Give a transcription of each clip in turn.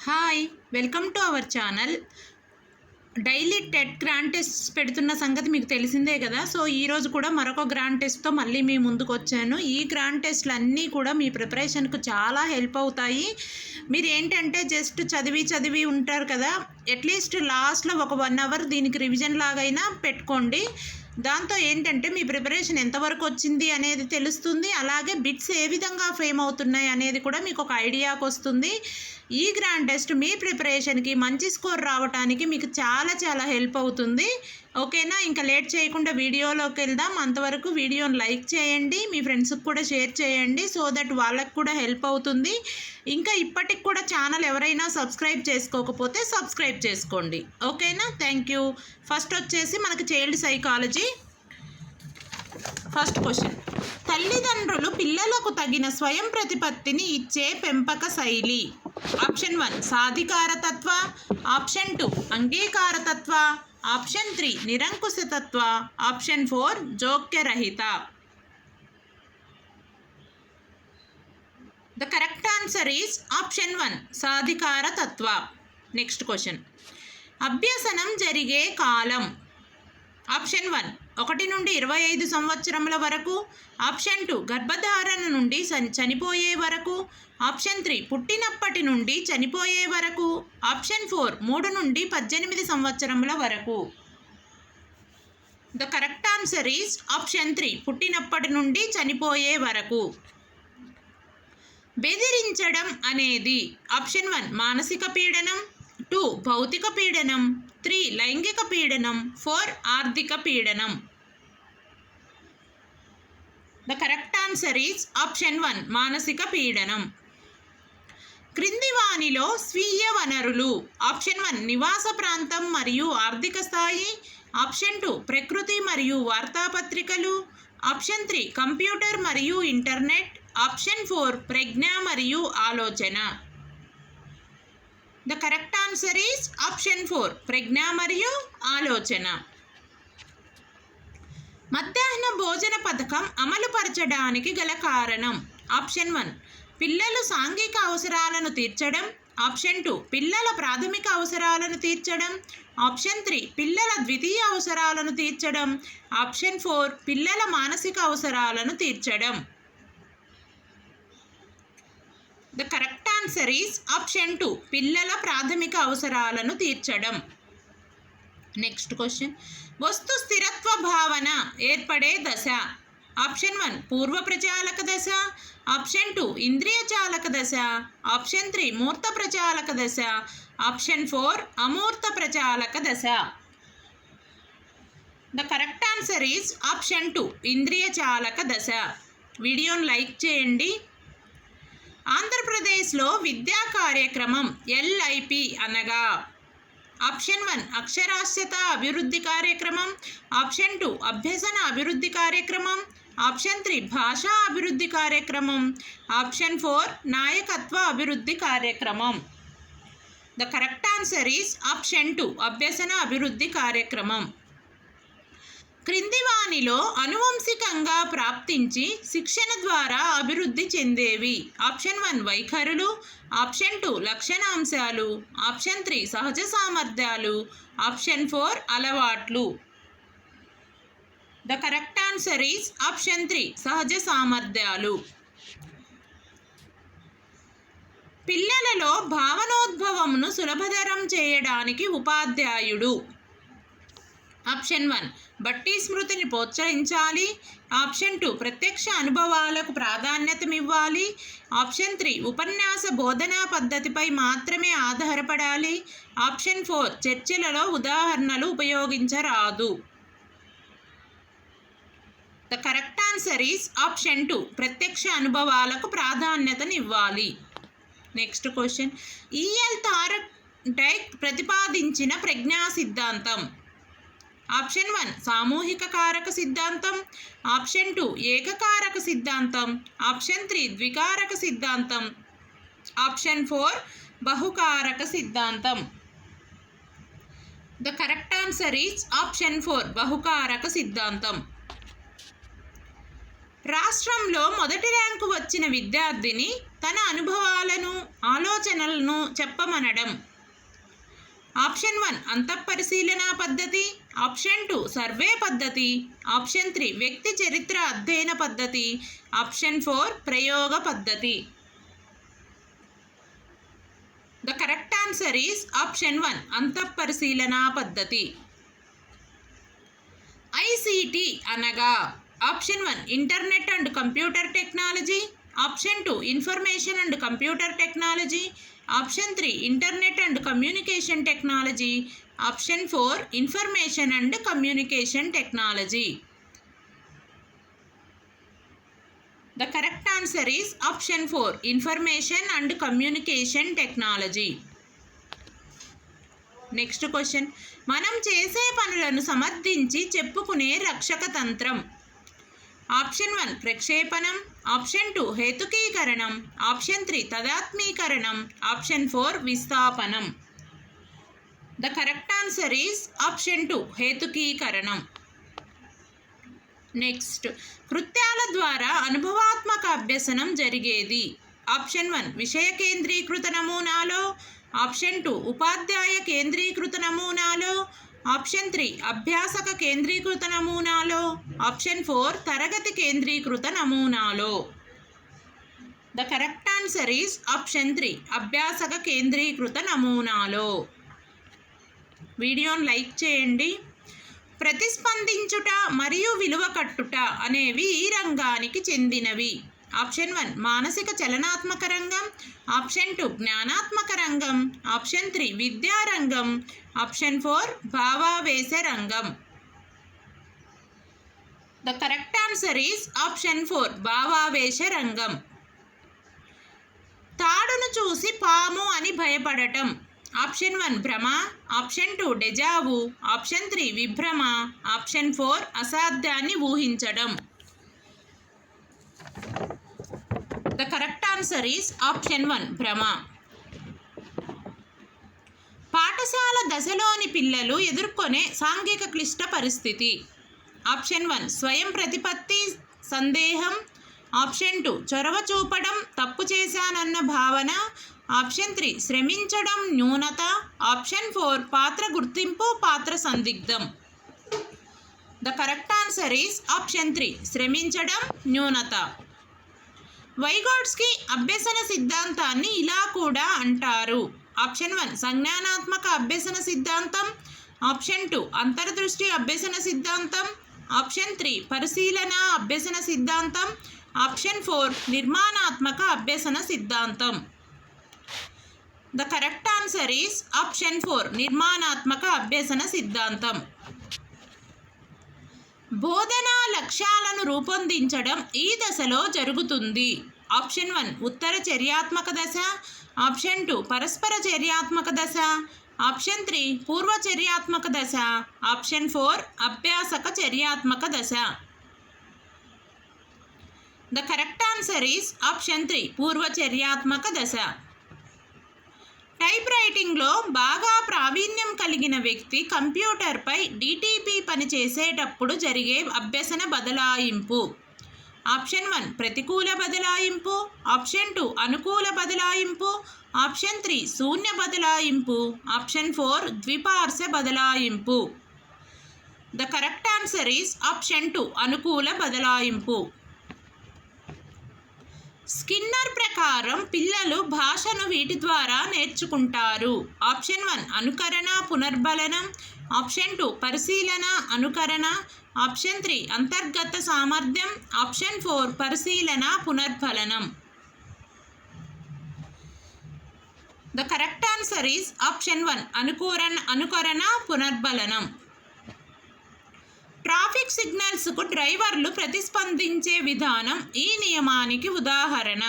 Hi, welcome to our channel. Daily TET grand tests పెడుతున్న సంగతి మీకు తెలిసిందే కదా. సో ఈరోజు కూడా మరొక గ్రాండ్ టెస్ట్తో మళ్ళీ మీ ముందుకు వచ్చాను. ఈ గ్రాండ్ టెస్ట్లు అన్నీ కూడా మీ ప్రిపరేషన్కు చాలా హెల్ప్ అవుతాయి. మీరు ఏంటంటే జస్ట్ చదివి ఉంటారు కదా, అట్లీస్ట్ లాస్ట్లో ఒక 1 అవర్ దీనికి రివిజన్ లాగైనా పెట్టుకోండి. దాంతో ఏంటంటే మీ ప్రిపరేషన్ ఎంతవరకు వచ్చింది అనేది తెలుస్తుంది. అలాగే బిట్స్ ఏ విధంగా ఫ్రేమ్ అవుతున్నాయి అనేది కూడా మీకు ఒక ఐడియాకి వస్తుంది. ఈ గ్రాండ్ టెస్ట్ మీ ప్రిపరేషన్కి మంచి స్కోర్ రావడానికి మీకు చాలా హెల్ప్ అవుతుంది. ఓకేనా, ఇంకా లేట్ చేయకుండా వీడియోలోకి వెళ్దాం. అంతవరకు వీడియోని లైక్ చేయండి, మీ ఫ్రెండ్స్కి కూడా షేర్ చేయండి, సో దట్ వాళ్ళకి కూడా హెల్ప్ అవుతుంది. ఇంకా ఇప్పటికి కూడా ఛానల్ ఎవరైనా సబ్స్క్రైబ్ చేసుకోకపోతే సబ్స్క్రైబ్ చేసుకోండి. ఓకేనా, థ్యాంక్ యూ. ఫస్ట్ వచ్చేసి మనకి చైల్డ్ సైకాలజీ. ఫస్ట్ క్వశ్చన్: తల్లిదండ్రులు పిల్లలకు తగిన స్వయం ప్రతిపత్తిని ఇచ్చే పెంపక శైలి. ఆప్షన్ 1 సాధికారతత్వ, ఆప్షన్ 2 అంగీకారతత్వ, ఆప్షన్ 3 నిరంకుశతత్వ, ఆప్షన్ 4 జోక్యరహిత. The correct answer is option 1 సాధికారతత్వ. నెక్స్ట్ క్వశ్చన్: అభ్యసనం జరిగే కాలం. ఆప్షన్ 1 1 నుండి 25 సంవత్సరముల వరకు, ఆప్షన్ 2 గర్భధారణ నుండి చనిపోయే వరకు, ఆప్షన్ 3 పుట్టినప్పటి నుండి చనిపోయే వరకు, ఆప్షన్ 4 3 నుండి 18 సంవత్సరముల వరకు. The correct answer is option 3 పుట్టినప్పటి నుండి చనిపోయే వరకు. బెదిరించడం అనేది ఆప్షన్ 1 మానసిక పీడనం, 2 భౌతిక పీడనం, 3 లైంగిక పీడనం, 4 ఆర్థిక పీడనం. The correct answer is option 1 మానసిక పీడనం. క్రింది వానిలో స్వీయ వనరులు. ఆప్షన్ 1 నివాస ప్రాంతం మరియు ఆర్థిక స్థాయి, ఆప్షన్ 2 ప్రకృతి మరియు వార్తాపత్రికలు, ఆప్షన్ 3 కంప్యూటర్ మరియు ఇంటర్నెట్, ఆప్షన్ 4 ప్రజ్ఞ మరియు ఆలోచన. The correct answer is option 4 ప్రజ్ఞ మరియు ఆలోచన. మధ్యాహ్న భోజన పథకం అమలుపరచడానికి గల కారణం. ఆప్షన్ 1 పిల్లలు సాంఘిక అవసరాలను తీర్చడం, ఆప్షన్ 2 పిల్లల ప్రాథమిక అవసరాలను తీర్చడం, ఆప్షన్ 3 పిల్లల ద్వితీయ అవసరాలను తీర్చడం, ఆప్షన్ 4 పిల్లల మానసిక అవసరాలను తీర్చడం. The correct answer is option 2 పిల్లల ప్రాథమిక అవసరాలను తీర్చడం. నెక్స్ట్ క్వశ్చన్: వస్తు స్థిరత్వ భావన ఏర్పడే దశ. ఆప్షన్ 1 పూర్వ ప్రచాలక దశ, ఆప్షన్ 2 ఇంద్రియ చాలక దశ, ఆప్షన్ 3 మూర్త ప్రచాలక దశ, ఆప్షన్ 4 అమూర్త ప్రచాలక దశ. The correct answer is option 2 ఇంద్రియ చాలక దశ. వీడియోని లైక్ చేయండి. ఆంధ్రప్రదేశ్లో విద్యా కార్యక్రమం LIP అనగా. ఆప్షన్ 1 అక్షరాస్యత అభివృద్ధి కార్యక్రమం, ఆప్షన్ 2 అభ్యసన అభివృద్ధి కార్యక్రమం, ఆప్షన్ 3 భాషా అభివృద్ధి కార్యక్రమం, ఆప్షన్ 4 నాయకత్వ అభివృద్ధి కార్యక్రమం. The correct answer is option 2 అభ్యసన అభివృద్ధి కార్యక్రమం. క్రింది వానిలో అనువంశికంగా ప్రాప్తించి శిక్షణ ద్వారా అభివృద్ధి చెందేవి. ఆప్షన్ 1 వైఖరులు, ఆప్షన్ 2 లక్షణాంశాలు, ఆప్షన్ 3 సహజ సామర్థ్యాలు, ఆప్షన్ 4 అలవాట్లు. The correct answer is option 3 సహజ సామర్థ్యాలు. పిల్లలలో భావనోద్భవమును సులభతరం చేయడానికి ఉపాధ్యాయుడు. ఆప్షన్ 1 బట్టి స్మృతిని ప్రోత్సహించాలి, ఆప్షన్ 2 ప్రత్యక్ష అనుభవాలకు ప్రాధాన్యతమివ్వాలి, ఆప్షన్ 3 ఉపన్యాస బోధనా పద్ధతిపై మాత్రమే ఆధారపడాలి, ఆప్షన్ 4 చర్చలలో ఉదాహరణలు ఉపయోగించరాదు. The correct answer is option 2 ప్రత్యక్ష అనుభవాలకు ప్రాధాన్యతనివ్వాలి. నెక్స్ట్ క్వశ్చన్: EL థార్డైక్ ప్రతిపాదించిన ప్రజ్ఞా సిద్ధాంతం. ఆప్షన్ 1 సామూహిక కారక సిద్ధాంతం, ఆప్షన్ 2 ఏకకారక సిద్ధాంతం, ఆప్షన్ 3 ద్వికారక సిద్ధాంతం, ఆప్షన్ 4 బహుకారక సిద్ధాంతం. The correct answer is option 4 బహుకారక సిద్ధాంతం. రాష్ట్రంలో మొదటి ర్యాంకు వచ్చిన విద్యార్థిని తన అనుభవాలను ఆలోచనలను చెప్పమనడం. ఆప్షన్ 1 అంతఃపరిశీలన పద్ధతి, ఆప్షన్ 2 సర్వే పద్ధతి, ఆప్షన్ 3 వ్యక్తి చరిత్ర అధ్యయన పద్ధతి, ఆప్షన్ 4 ప్రయోగ పద్ధతి. The correct answer is option 1 అంతఃపరిశీలన పద్ధతి. ఐసిటి అనగా option 1 internet and computer technology, option 2 information and computer technology, option 3 internet and communication technology, option 4 information and communication technology. The correct answer is option 4 information and communication technology. Next question, మనం చేసే పనులను సమర్థించి చెప్పుకునే రక్షక తంత్రం. Option 1 ప్రక్షేపణం, option 2 హేతుకీకరణం, option 3 తదాత్మీకరణం, ఆప్షన్ 4 విస్థాపనం. The correct answer is option 2 హేతుకీకరణం. నెక్స్ట్, కృత్యాల ద్వారా అనుభవాత్మక అభ్యసనం జరిగేది. ఆప్షన్ 1 విషయ కేంద్రీకృత నమూనాలో, ఆప్షన్ 2 ఉపాధ్యాయ కేంద్రీకృత నమూనాలో, ఆప్షన్ 3 అభ్యాసక కేంద్రీకృత నమూనాలో, ఆప్షన్ 4 తరగతి కేంద్రీకృత నమూనాలో. The correct answer is option 3 అభ్యాసక కేంద్రీకృత నమూనాలో. వీడియోను లైక్ చేయండి. ప్రతిస్పందించుట మరియు విలువ కట్టుట అనేవి ఈ రంగానికి చెందినవి. ఆప్షన్ 1 మానసిక చలనాత్మక రంగం, ఆప్షన్ 2 జ్ఞానాత్మక రంగం, ఆప్షన్ 3 విద్యారంగం, ఆప్షన్ 4 భావావేశ రంగం. The correct answer is option 4 భావావేశ రంగం. తాడును చూసి పాము అని భయపడటం. ఆప్షన్ 1 భ్రమ, ఆప్షన్ 2 డెజావు, ఆప్షన్ 3 విభ్రమ, ఆప్షన్ 4 అసాధ్యాన్ని ఊహించడం. The correct answer is option 1 భ్రమ. పాఠశాల దశలోని పిల్లలు ఎదుర్కొనే సాంఘిక క్లిష్ట పరిస్థితి. ఆప్షన్ 1 స్వయం ప్రతిపత్తి సందేహం, ఆప్షన్ 2 చొరవ చూపడం తప్పు చేశానన్న భావన, ఆప్షన్ 3 శ్రమించడం న్యూనత, ఆప్షన్ 4 పాత్ర గుర్తింపు పాత్ర సందిగ్ధం. The correct answer is option 3 శ్రమించడం న్యూనత. వైగోట్స్కీ అభ్యసన సిద్ధాంతాన్ని ఇలా కూడా అంటారు. ఆప్షన్ 1 సంజ్ఞానాత్మక అభ్యసన సిద్ధాంతం, ఆప్షన్ 2 అంతర్దృష్టి అభ్యసన సిద్ధాంతం, ఆప్షన్ 3 పరిశీలన అభ్యసన సిద్ధాంతం, ఆప్షన్ 4 నిర్మాణాత్మక అభ్యసన సిద్ధాంతం. The correct answer is option 4 నిర్మాణాత్మక అభ్యసన సిద్ధాంతం. బోధనా లక్ష్యాలను రూపొందించడం ఈ దశలో జరుగుతుంది. ఆప్షన్ 1 ఉత్తర చర్యాత్మక దశ, ఆప్షన్ 2 పరస్పర చర్యాత్మక దశ, ఆప్షన్ 3 పూర్వ చర్యాత్మక దశ, ఆప్షన్ 4 అభ్యాసక చర్యాత్మక దశ. The correct answer is option 3 పూర్వ చర్యాత్మక దశ. టైప్ రైటింగ్లో బాగా ప్రావీణ్యం కలిగిన వ్యక్తి కంప్యూటర్పై డిటిపి పని చేసేటప్పుడు జరిగే అభ్యసన బదలాయింపు. ఆప్షన్ 1 ప్రతికూల బదలాయింపు, ఆప్షన్ 2 అనుకూల బదలాయింపు, ఆప్షన్ 3 శూన్య బదలాయింపు, ఆప్షన్ 4 ద్విపార్శ్వ బదలాయింపు. The correct answer is option 2 అనుకూల బదలాయింపు. స్కిన్నర్ ప్రకారం పిల్లలు భాషను వీటి ద్వారా నేర్చుకుంటారు. ఆప్షన్ 1 అనుకరణ పునర్బలనం, ఆప్షన్ 2 పరిశీలన అనుకరణ, ఆప్షన్ 3 అంతర్గత సామర్థ్యం, ఆప్షన్ 4 పరిశీలన పునర్బలనం. The correct answer is option 1 అనుకరణ పునర్బలనం. ట్రాఫిక్ సిగ్నల్స్కు డ్రైవర్లు ప్రతిస్పందించే విధానం ఈ నియమానికి ఉదాహరణ.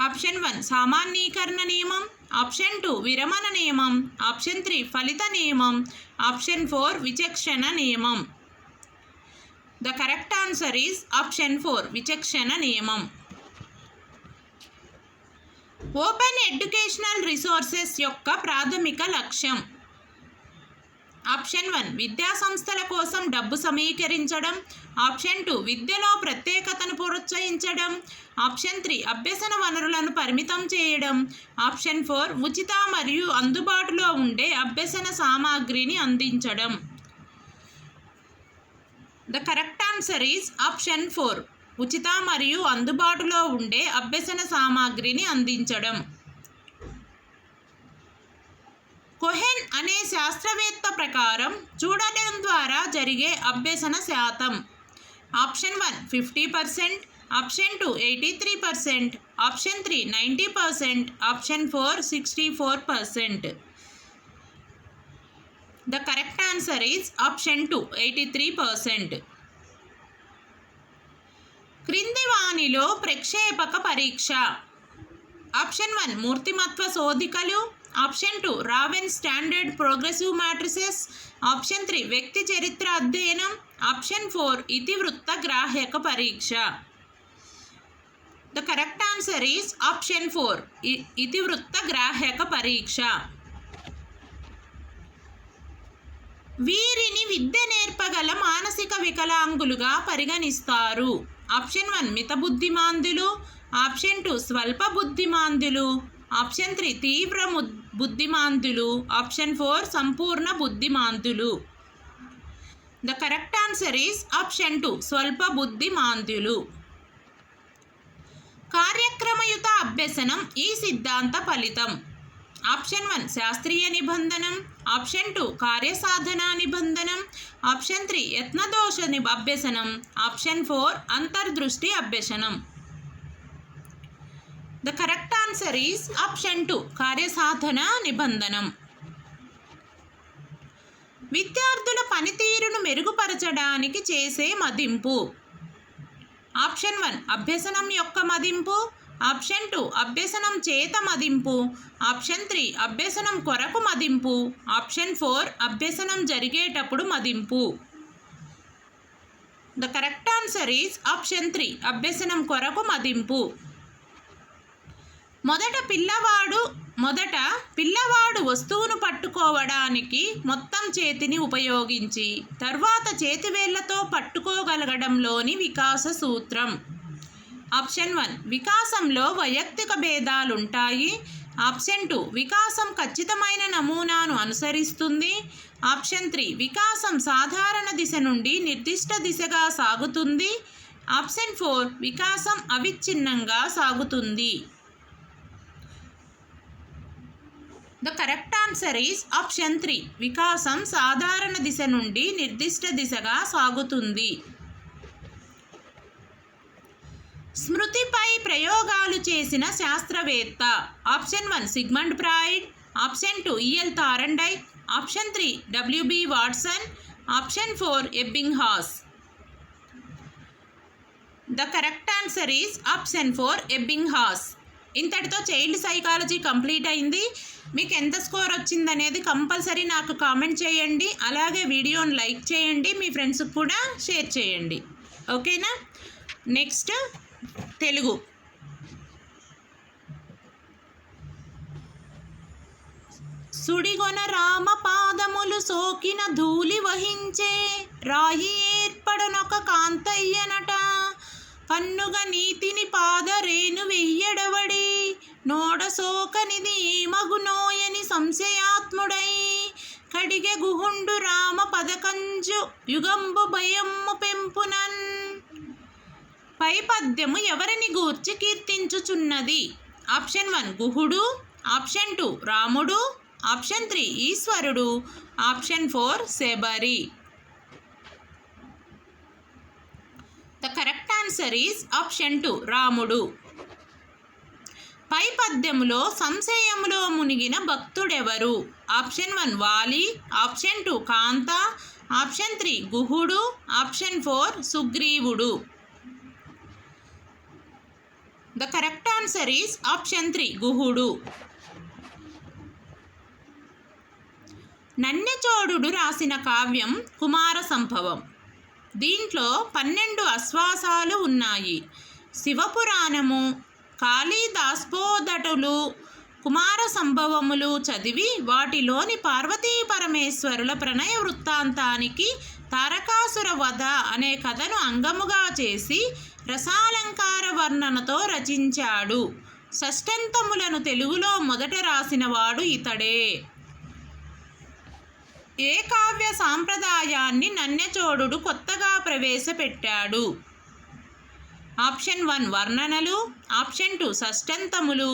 ఆప్షన్ 1 సామాన్యీకరణ నియమం, ఆప్షన్ 2 విరమణ నియమం, ఆప్షన్ 3 ఫలిత నియమం, ఆప్షన్ 4 విచక్షణ నియమం. The correct answer is option 4 విచక్షణ నియమం. ఓపెన్ ఎడ్యుకేషనల్ రిసోర్సెస్ యొక్క ప్రాథమిక లక్ష్యం. ఆప్షన్ 1 విద్యా సంస్థల కోసం డబ్బు సమీకరించడం. ఆప్షన్ 2 విద్యలో ప్రత్యేకతను ప్రోత్సహించడం. ఆప్షన్ 3 అభ్యసన వనరులను పరిమితం చేయడం. ఆప్షన్ 4 ఉచిత మరియు అందుబాటులో ఉండే అభ్యసన సామాగ్రిని అందించడం. The correct answer is option 4 ఉచిత మరియు అందుబాటులో ఉండే అభ్యసన సామాగ్రిని అందించడం. కోహెన్ అనే శాస్త్రవేత్త ప్రకారం చూడడం ద్వారా జరిగే అభ్యసన శాతం. Option 1 50%, option 2 83%, option 3 90%, option 4 64%. The correct answer is option 2 83%. క్రింది వానిలో ప్రక్షేపక పరీక్ష. ఆప్షన్ 1 మూర్తిమత్వ శోధికలు. Option 2 Raven standard progressive matrices. Option 3 వ్యక్తి చరిత్ర అధ్యయనం. ఆప్షన్ 4 ఇతివృత్త గ్రాహ్యక పరీక్ష. The correct answer is option 4 ఇతివృత్త గ్రాహ్యక పరీక్ష. వీరిని విద్య నేర్పగల మానసిక వికలాంగులుగా పరిగణిస్తారు. ఆప్షన్ 1 మిత బుద్ధిమాంద్యులు. ఆప్షన్ 2 స్వల్ప బుద్ధిమాంద్యులు. ఆప్షన్ 3 తీవ్ర బుద్ధిమాంద్యులు. ఆప్షన్ 4 సంపూర్ణ బుద్ధిమాంద్యులు. The correct answer is option 2 స్వల్ప బుద్ధిమాంద్యులు. కార్యక్రమయుత అభ్యసనం ఈ సిద్ధాంత ఫలితం. ఆప్షన్ 1 శాస్త్రీయ నిబంధనం. ఆప్షన్ 2 కార్యసాధన నిబంధనం. ఆప్షన్ 3 యత్నదోష అభ్యసనం. ఆప్షన్ 4 అంతర్దృష్టి అభ్యసనం. The correct answer is option 2 కార్యసాధన నిబంధనం. విద్యార్థుల పనితీరును మెరుగుపరచడానికి చేసే మదింపు. ఆప్షన్ 1 అభ్యసనం యొక్క మదింపు. ఆప్షన్ 2 అభ్యసనం చేత మదింపు. ఆప్షన్ 3 అభ్యసనం కొరకు మదింపు. ఆప్షన్ 4 అభ్యసనం జరిగేటప్పుడు మదింపు. The correct answer is option 3 అభ్యసనం కొరకు మదింపు. మొదట పిల్లవాడు వస్తువును పట్టుకోవడానికి మొత్తం చేతిని ఉపయోగించి తర్వాత చేతివేళ్లతో పట్టుకోగలగడంలోని వికాస సూత్రం. ఆప్షన్ 1 వికాసంలో వైయక్తిక భేదాలుంటాయి. ఆప్షన్ 2 వికాసం ఖచ్చితమైన నమూనాను అనుసరిస్తుంది. ఆప్షన్ 3 వికాసం సాధారణ దిశ నుండి నిర్దిష్ట దిశగా సాగుతుంది. ఆప్షన్ 4 వికాసం అవిచ్ఛిన్నంగా సాగుతుంది. The correct answer is option 3 వికాసం సాధారణ దిశ నుండి నిర్దిష్ట దిశగా సాగుతుంది. స్మృతిపై ప్రయోగాలు చేసిన శాస్త్రవేత్త. Option 1 Sigmund Freud. Option 2 E L Thorndike. Option 3 W B Watson. Option 4 Ebbinghaus. The correct answer is option 4 Ebbinghaus. ఇంతటితో చైల్డ్ సైకాలజీ కంప్లీట్ అయింది. మీకు ఎంత స్కోర్ వచ్చిందనేది కంపల్సరీ నాకు కామెంట్ చేయండి. అలాగే వీడియోని లైక్ చేయండి, మీ ఫ్రెండ్స్కి కూడా షేర్ చేయండి. ఓకేనా? నెక్స్ట్ తెలుగు. సుడిగొన రామ పాదములు సోకిన ధూళి వహించే రాయి ఏర్పడనొక కాంతయ్యనట. కన్నుగ నీతిని పాదరేను వెయ్యడవడి నోడ సోకనిది మగునోయని సంశయాత్ముడై కడిగె గుహుండు రామ పదకంజు యుగంబు భయమ్ము పెంపునన్. పై పద్యము ఎవరిని గూర్చి కీర్తించుచున్నది? ఆప్షన్ 1 గుహుడు. ఆప్షన్ 2 రాముడు. ఆప్షన్ 3 ఈశ్వరుడు. Option 4 Shabari. The correct answer is option 2 రాముడు. పై పద్యములో సంశయములో మునిగిన భక్తుడెవరు? ఆప్షన్ 1 వాలి. ఆప్షన్ 2 కాంత. ఆప్షన్ 3 గుహుడు. ఆప్షన్ 4 సుగ్రీవుడు. The correct answer is option 3 గుహుడు. నన్నెచోడుడు రాసిన కావ్యం కుమార సంభవం. దీంట్లో 12 అశ్వాసాలు ఉన్నాయి. శివపురాణము, కాళిదాసోదటులు, కుమార సంభవములు చదివి వాటిలోని పార్వతీ పరమేశ్వరుల ప్రణయ వృత్తాంతానికి తారకాసుర వధ అనే కథను అంగముగా చేసి రసాలంకార వర్ణనతో రచించాడు. షష్టంతములను తెలుగులో మొదట రాసినవాడు ఇతడే. ఏ కావ్య సాంప్రదాయాన్ని నన్నెచోడుడు కొత్తగా ప్రవేశపెట్టాడు? ఆప్షన్ 1 వర్ణనలు, ఆప్షన్ 2 షష్టంతములు,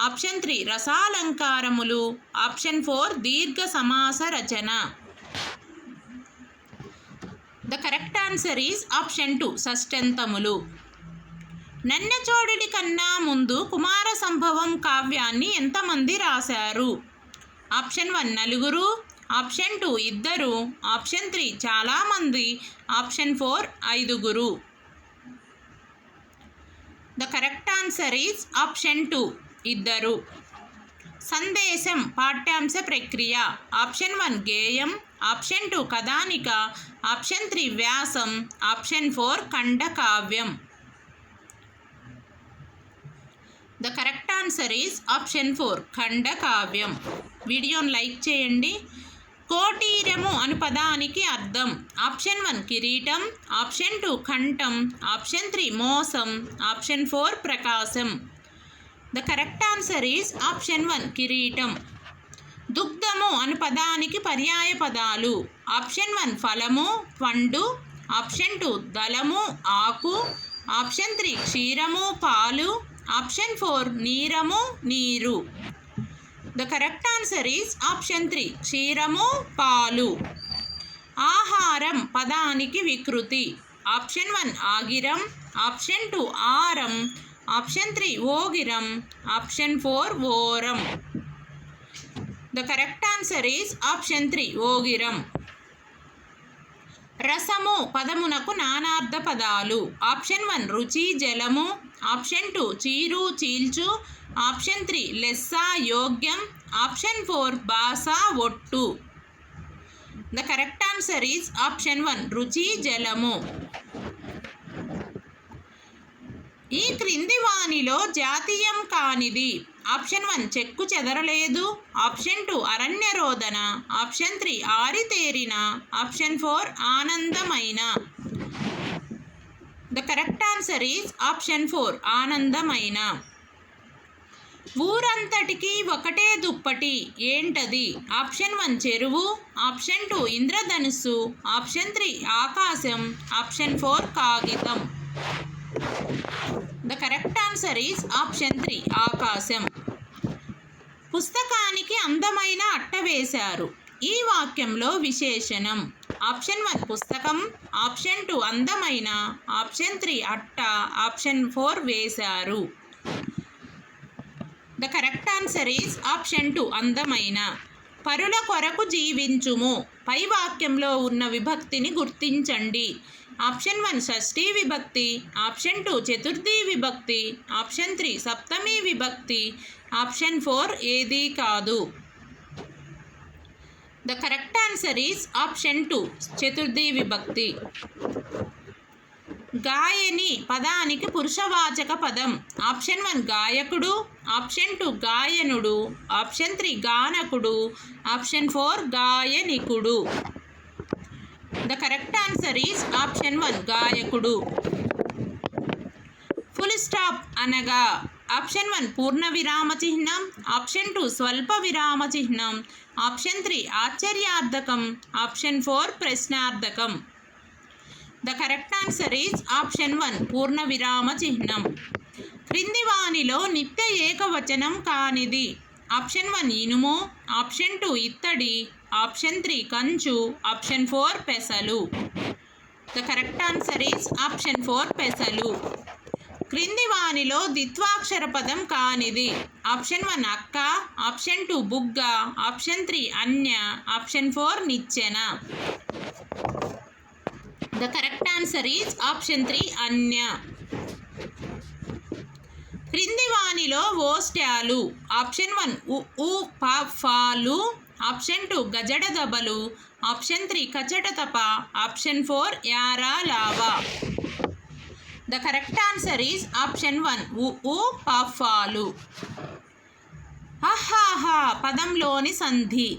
ఆప్షన్ 3 రసాలంకారములు, ఆప్షన్ 4 దీర్ఘ సమాస రచన. The correct answer is option 2 షష్టంతములు. నన్నెచోడుడి కన్నా ముందు కుమార సంభవం కావ్యాన్ని ఎంతమంది రాశారు? ఆప్షన్ 1 నలుగురు, ఆప్షన్ 2 ఇద్దరు, ఆప్షన్ 3 చాలామంది, ఆప్షన్ 4 ఐదుగురు. The correct answer is option 2 ఇద్దరు. సందేశం పాఠ్యాంశ ప్రక్రియ. ఆప్షన్ 1 గేయం, ఆప్షన్ 2 కథానిక, ఆప్షన్ 3 వ్యాసం, ఆప్షన్ 4 ఖండకావ్యం. The correct answer is option 4 ఖండకావ్యం. వీడియోని లైక్ చేయండి. కోటీరము అను పదానికి అర్థం. ఆప్షన్ 1 కిరీటం, ఆప్షన్ 2 కంఠం, ఆప్షన్ 3 మోసం, option 4 Prakasam. The correct answer is option 1 కిరీటం. దుగ్ధము అను పదానికి పర్యాయ పదాలు. ఆప్షన్ 1 ఫలము, పండు, ఆప్షన్ 2 దళము, ఆకు, ఆప్షన్ 3 క్షీరము, పాలు, ఆప్షన్ 4 నీరము, నీరు. The correct answer is option 3 క్షీరము, పాలు. ఆహారం పదానికి వికృతి. ఆప్షన్ 1 ఆగిరం, ఆప్షన్ 2 ఆరం, ఆప్షన్ 3 ఓగిరం, ఆప్షన్ 4 ఓరం. The correct answer is option 3 ఓగిరం. రసము పదమునకు నానార్థ పదాలు. ఆప్షన్ 1 రుచి జలము, ఆప్షన్ 2 చీరు చీల్చు, ఆప్షన్ 3 లెస్స యోగ్యం, ఆప్షన్ 4 భాష ఒట్టు. The correct answer is option 1 రుచి జలము. ఈ క్రింది వానిలో జాతీయం కానిది. ఆప్షన్ 1 చెక్కు చెదరలేదు, ఆప్షన్ 2 అరణ్యరోదన, ఆప్షన్ 3 ఆరితేరిన, ఆప్షన్ 4 ఆనందమైన. The correct answer is option 4 ఆనందమైన. ఊరంతటికి ఒకటే దుప్పటి ఏంటది? ఆప్షన్ 1 చెరువు, ఆప్షన్ 2 ఇంద్రధనుస్సు, ఆప్షన్ 3 ఆకాశం, ఆప్షన్ 4 కాగితం. The correct answer is option 3 ఆకాశం. పుస్తకానికి అందమైన అట్ట వేశారు. ఈ వాక్యంలో విశేషణం. ఆప్షన్ 1 పుస్తకం, ఆప్షన్ 2 అందమైన, ఆప్షన్ 3 అట్ట, ఆప్షన్ 4 వేశారు. The correct answer is option 2 అందమైన. పరుల కొరకు జీవించుము పై వాక్యంలో ఉన్న విభక్తిని గుర్తించండి. ఆప్షన్ 1 షష్ఠీ విభక్తి, ఆప్షన్ 2 చతుర్థీ విభక్తి, ఆప్షన్ 3 సప్తమీ విభక్తి, ఆప్షన్ 4 ఏదీ కాదు. The correct answer is option 2 చతుర్థీ విభక్తి. గాయని పదానికి పురుషవాచక పదం. ఆప్షన్ 1 గాయకుడు, ఆప్షన్ 2 గాయనుడు, ఆప్షన్ 3 గానకుడు, ఆప్షన్ 4 గాయనికుడు. The correct answer is option 1 గాయకుడు. ఫుల్ స్టాప్ అనగా. ఆప్షన్ 1 పూర్ణ విరామ చిహ్నం, ఆప్షన్ 2 స్వల్ప విరామ చిహ్నం, ఆప్షన్ 3 ఆశ్చర్యార్థకం, ఆప్షన్ 4 ప్రశ్నార్థకం. The correct answer is option 1 పూర్ణ విరామ చిహ్నం. క్రింది వానిలో నిత్య ఏకవచనం కానిది. ఆప్షన్ 1 ఇనుము, ఆప్షన్ 2 ఇత్తడి, ఆప్షన్ 3 కంచు, ఆప్షన్ 4 పెసలు. The correct answer is option 4 పెసలు. క్రింది వానిలో ద్విత్వాక్షర పదం కానిది. ఆప్షన్ 1 అక్క, ఆప్షన్ 2 బుగ్గ, ఆప్షన్ 3 అన్య, ఆప్షన్ 4 నిచ్చెన. The correct answer is option 3 అన్య. క్రింది వానిలో ఓష్ట్యాలు. ఆప్షన్ 1 ఉ ప ఫాలు, ఆప్షన్ 2 గజడ దబలు, ఆప్షన్ 3 కచట తప, option 4 Yaara lava. The correct answer is option 1 ఉ ప ఫాలు. అహాహా పదంలోని సంధి.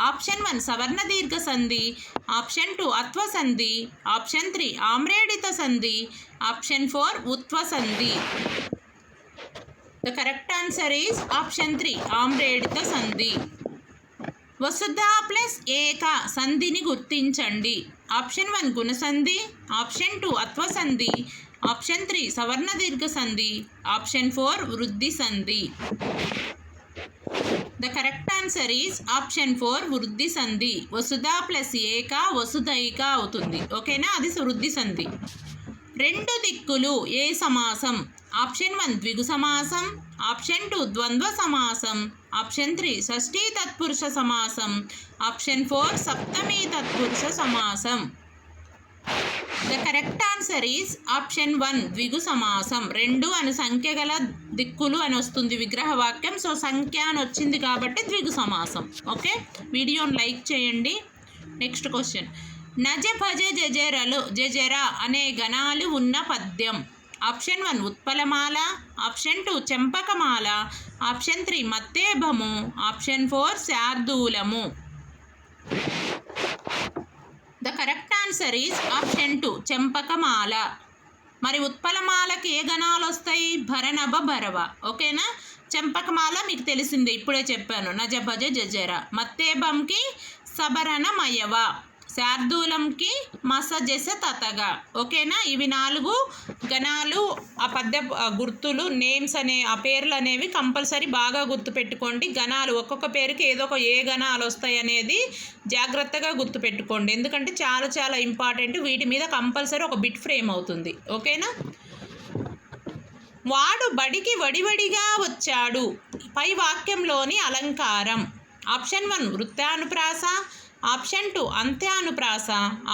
ఆప్షన్ 1 సవర్ణ దీర్ఘ సంధి, ఆప్షన్ 2 అత్వ సంధి, ఆప్షన్ 3 ఆమ్రేడిత సంధి, ఆప్షన్ 4 ఉత్వ సంధి. The correct answer is option 3 ఆమ్రేడిత సంధి. వసుధ ప్లస్ ఏక సంధిని గుర్తించండి. ఆప్షన్ 1 గుణసంధి, ఆప్షన్ 2 అత్వ సంధి, ఆప్షన్ 3 సవర్ణ దీర్ఘ సంధి, ఆప్షన్ 4 వృద్ధి సంధి. The correct answer is option 4 వృద్ధి సంధి. వసుధ ప్లస్ ఏక వసుధైక అవుతుంది. ఓకేనా, అది వృద్ధి సంధి. రెండు దిక్కులు ఏ సమాసం. ఆప్షన్ 1 ద్విగు సమాసం, ఆప్షన్ 2 ద్వంద్వ సమాసం, ఆప్షన్ 3 షష్ఠీ తత్పురుష సమాసం, ఆప్షన్ 4 సప్తమీ తత్పురుష సమాసం. The correct answer is option 1 ద్విగు సమాసం. 2 అను సంఖ్య గల దిక్కులు అని వస్తుంది విగ్రహ వాక్యం. సో సంఖ్య అని వచ్చింది కాబట్టి ద్విగు సమాసం. ఓకే, వీడియోని లైక్ చేయండి. Next question. నజ భజ జజరలు జజర అనే గణాలు ఉన్న పద్యం. ఆప్షన్ 1 ఉత్పలమాల, ఆప్షన్ 2 చెంపకమాల, ఆప్షన్ 3 మత్తేభము, ఆప్షన్ 4 శార్దూలము. The correct answer is option 2 చెంపకమాల. మరి ఉత్పలమాలకి ఏ గణాలు వస్తాయి? భరనభ భరవ. ఓకేనా, చెంపకమాల మీకు తెలిసిందే, ఇప్పుడే చెప్పాను, నజ భజ జజర. మత్తేభంకి సబరణ మయవ, శార్దూలంకి మసజెస తతగా. ఓకేనా, ఇవి 4 గణాలు. ఆ పద్య గుర్తులు, నేమ్స్ అనే ఆ పేర్లు అనేవి కంపల్సరీ బాగా గుర్తుపెట్టుకోండి. గణాలు ఒక్కొక్క పేరుకి ఏదో ఒక ఏ గణాలు వస్తాయి అనేది జాగ్రత్తగా గుర్తుపెట్టుకోండి, ఎందుకంటే చాలా చాలా ఇంపార్టెంట్. వీటి మీద కంపల్సరీ ఒక బిట్ ఫ్రేమ్ అవుతుంది. ఓకేనా. వాడు బడికి వడివడిగా వచ్చాడు పై వాక్యంలోని అలంకారం. ఆప్షన్ 1 వృత్తానుప్రాస, ఆప్షన్ 2 అంత్యానుప్రాస,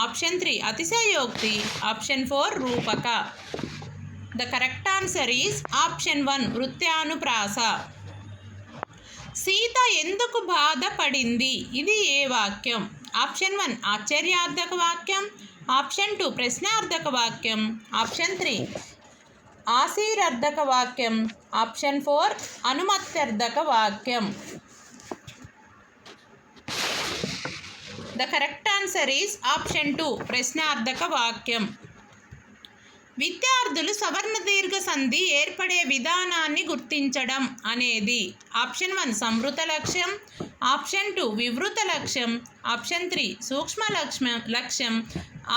ఆప్షన్ 3 అతిశయోక్తి, ఆప్షన్ 4 రూపక. The correct answer is option 1 వృత్యానుప్రాస. సీత ఎందుకు బాధపడింది? ఇది ఏ వాక్యం? ఆప్షన్ 1 ఆశ్చర్యార్థక వాక్యం, ఆప్షన్ 2 ప్రశ్నార్థక వాక్యం, ఆప్షన్ 3 ఆశీరర్థక వాక్యం, ఆప్షన్ 4 అనుమత్యర్థక వాక్యం. The correct answer is option 2 ప్రశ్నార్థక వాక్యం. విద్యార్థులు సవర్ణ దీర్ఘ సంధి ఏర్పడే విధానాన్ని గుర్తించడం అనేది. ఆప్షన్ 1 సంవృత లక్ష్యం, ఆప్షన్ 2 వివృత లక్ష్యం, ఆప్షన్ 3 సూక్ష్మ లక్ష్యం,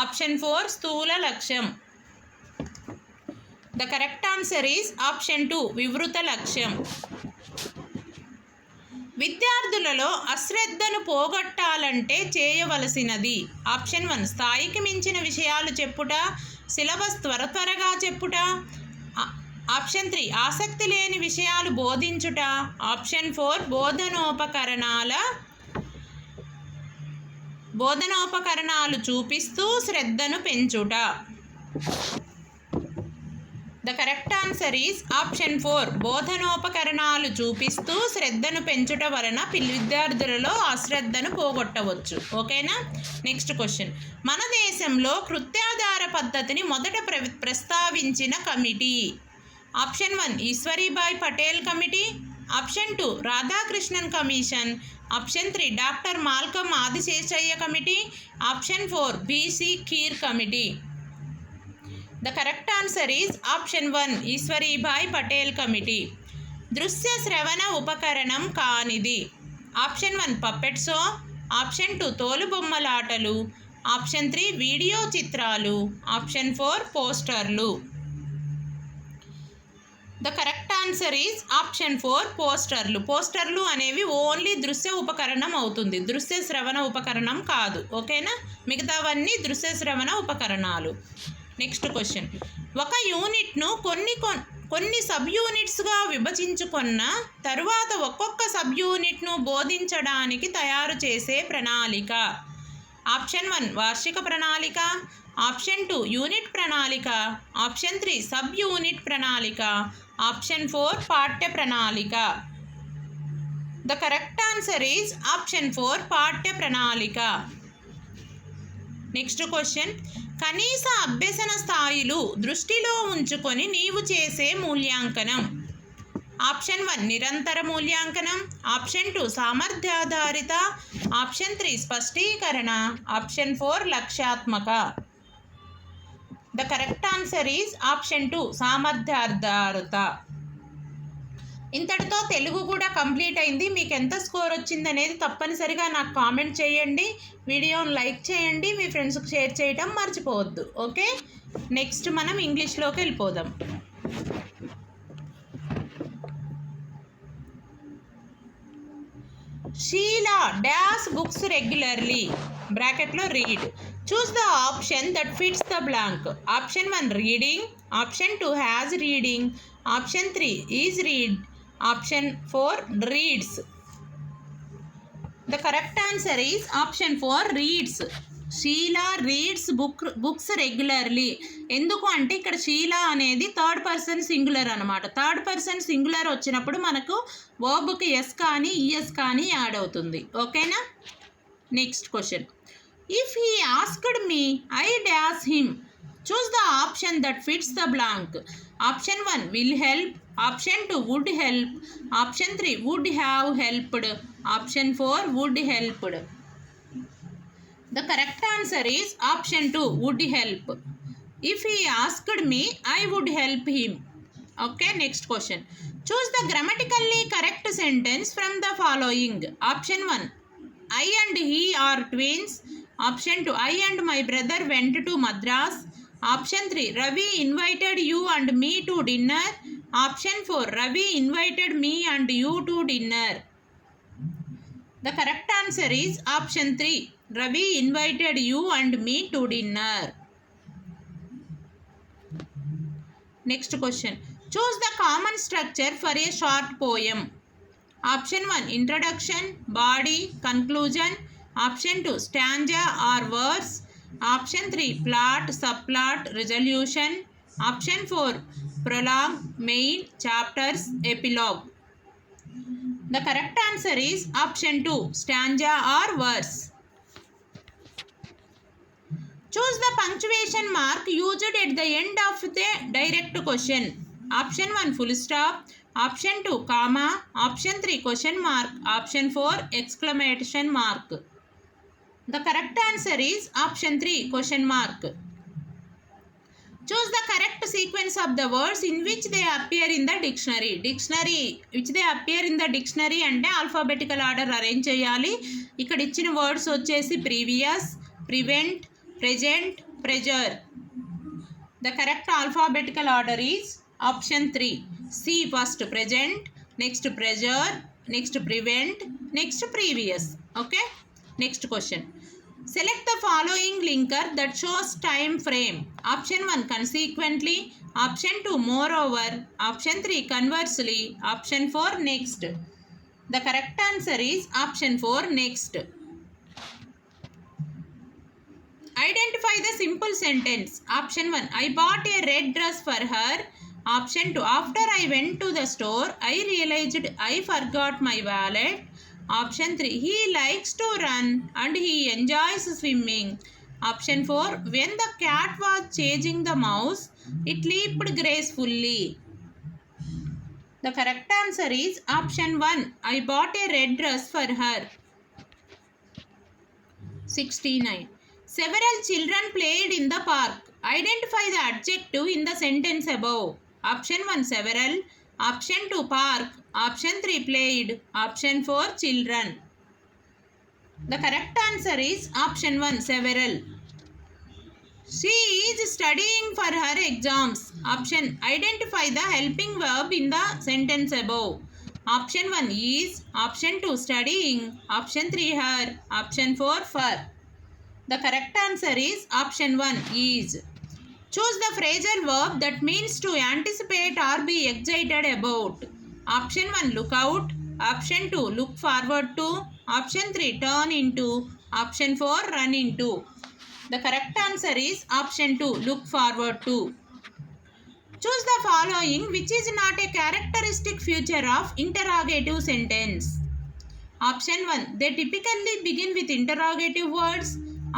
ఆప్షన్ 4 స్థూల లక్ష్యం. The correct answer is option 2 వివృత లక్ష్యం. విద్యార్థులలో అశ్రద్ధను పోగొట్టాలంటే చేయవలసినది. ఆప్షన్ 1 స్థాయికి మించిన విషయాలు చెప్పుట, సిలబస్ త్వరగా చెప్పుట, ఆప్షన్ 3 ఆసక్తి లేని విషయాలు బోధించుట, ఆప్షన్ 4 బోధనోపకరణాలు చూపిస్తూ శ్రద్ధను పెంచుట. The correct answer is option 4 బోధనోపకరణాలు చూపిస్తూ శ్రద్ధను పెంచుట వలన విద్యార్థులలో అశ్రద్ధను పోగొట్టవచ్చు. ఓకేనా. Next question. మన దేశంలో కృత్యాధార పద్ధతిని మొదట ప్రస్తావించిన కమిటీ. Option 1 Ishwaribai Patel committee, option 2 Radhakrishnan commission, option 3 doctor Malcolm Adiseshiah committee, option 4 B C Kher committee. The correct answer is option 1 Ishwaribai Patel committee. దృశ్య శ్రవణ ఉపకరణం కానిది. ఆప్షన్ 1 పప్పెట్ షో, ఆప్షన్ 2 తోలుబొమ్మలాటలు, ఆప్షన్ 3 వీడియో చిత్రాలు, ఆప్షన్ 4 పోస్టర్లు. The correct answer is option 4 పోస్టర్లు. పోస్టర్లు అనేవి ఓన్లీ దృశ్య ఉపకరణం అవుతుంది, దృశ్య శ్రవణ ఉపకరణం కాదు. ఓకేనా, మిగతావన్నీ దృశ్య శ్రవణ ఉపకరణాలు. Next question. ఒక యూనిట్ను కొన్ని సబ్ యూనిట్స్గా విభజించుకున్న తరువాత ఒక్కొక్క సబ్ యూనిట్ను బోధించడానికి తయారు చేసే ప్రణాళిక. ఆప్షన్ 1 వార్షిక ప్రణాళిక, ఆప్షన్ 2 యూనిట్ ప్రణాళిక, ఆప్షన్ 3 సబ్ యూనిట్ ప్రణాళిక, ఆప్షన్ 4 పాఠ్య ప్రణాళిక. The correct answer is option 4 పాఠ్య ప్రణాళిక. Next question. కనీస అభ్యసన స్థాయిలు దృష్టిలో ఉంచుకొని నీవు చేసే మూల్యాంకనం. ఆప్షన్ 1 నిరంతర మూల్యాంకనం, ఆప్షన్ 2 సామర్థ్యాధారిత, ఆప్షన్ 3 స్పష్టీకరణ, ఆప్షన్ 4 లక్ష్యాత్మక. The correct answer is option 2 సామర్థ్యాధారిత. ఇంతటితో తెలుగు కూడా కంప్లీట్ అయింది. మీకు ఎంత స్కోర్ వచ్చింది అనేది తప్పనిసరిగా నాకు కామెంట్ చేయండి. వీడియోని లైక్ చేయండి, మీ ఫ్రెండ్స్కి షేర్ చేయడం మర్చిపోవద్దు. ఓకే, నెక్స్ట్ మనం ఇంగ్లీష్లోకి వెళ్ళిపోదాం. షీలా డాష్ బుక్స్ రెగ్యులర్లీ బ్రాకెట్లో read. Choose the option that fits the blank. Option 1 reading, option 2 has reading, option 3 is read, option 4 reads. The correct answer is option 4 reads. Sheela reads books regularly. ఎందుకు అంటే ఇక్కడ షీలా అనేది third person singular అనమాట. Third person singular వచ్చినప్పుడు మనకు వర్బ్కి S కానీ ES కానీ యాడ్ అవుతుంది. ఓకేనా, next question. If he asked me I dash him. Choose the option that fits the blank. Option 1 will help, option 2 would help, option 3 would have helped, option 4 would helped. The correct answer is option 2 would help. If he asked me, I would help him. Okay, next question. Choose the grammatically correct sentence from the following. Option 1 I and he are twins. Option 2 I and my brother went to Madras. Option 3 Ravi invited you and me to dinner. Option 4 Ravi invited me and you to dinner. The correct answer is option 3 Ravi invited you and me to dinner. Next question. Choose the common structure for a short poem. Option 1 introduction, body, conclusion. Option 2 stanza or verse. Option 3 plot, subplot, resolution. Option 4 prologue, main, chapters, epilogue. The correct answer is option 2 stanza or verse. Choose the punctuation mark used at the end of the direct question. Option 1 full stop, option 2 comma, option 3 question mark, option 4 exclamation mark. The correct answer is option 3 question mark. Choose the correct sequence of the words in which they appear in the dictionary. Which they appear in the dictionary అంటే alphabetical order arrange చేయాలి. ఇక్కడ ఇచ్చిన words వచ్చేసి previous, prevent, present, pressure. The correct alphabetical order is option 3. C first present, next pressure, next prevent, next previous. Okay, next question. Select the following linker that shows time frame. Option 1 consequently, option 2 moreover, option 3 conversely, option 4 next. The correct answer is option 4 next. Identify the simple sentence. Option 1 I bought a red dress for her. Option 2 after I went to the store I realized I forgot my wallet. Option 3 he likes to run and he enjoys swimming. Option 4 when the cat was chasing the mouse it leaped gracefully. The correct answer is option 1 I bought a red dress for her. 69. Several children played in the park. Identify the adjective in the sentence above. Option 1 several, option 2 park, option 3 played, option 4 children. The correct answer is option 1 several. She is studying for her exams. Option identify the helping verb in the sentence above. Option 1 is, option 2 studying, option 3 her, option 4 for. The correct answer is option 1 is. Choose the phrasal verb that means to anticipate or be excited about. Option 1 look out, option 2 look forward to, option 3 turn into, option 4 run into. The correct answer is option 2 look forward to. Choose the following which is not a characteristic feature of interrogative sentence. Option 1 they typically begin with interrogative words.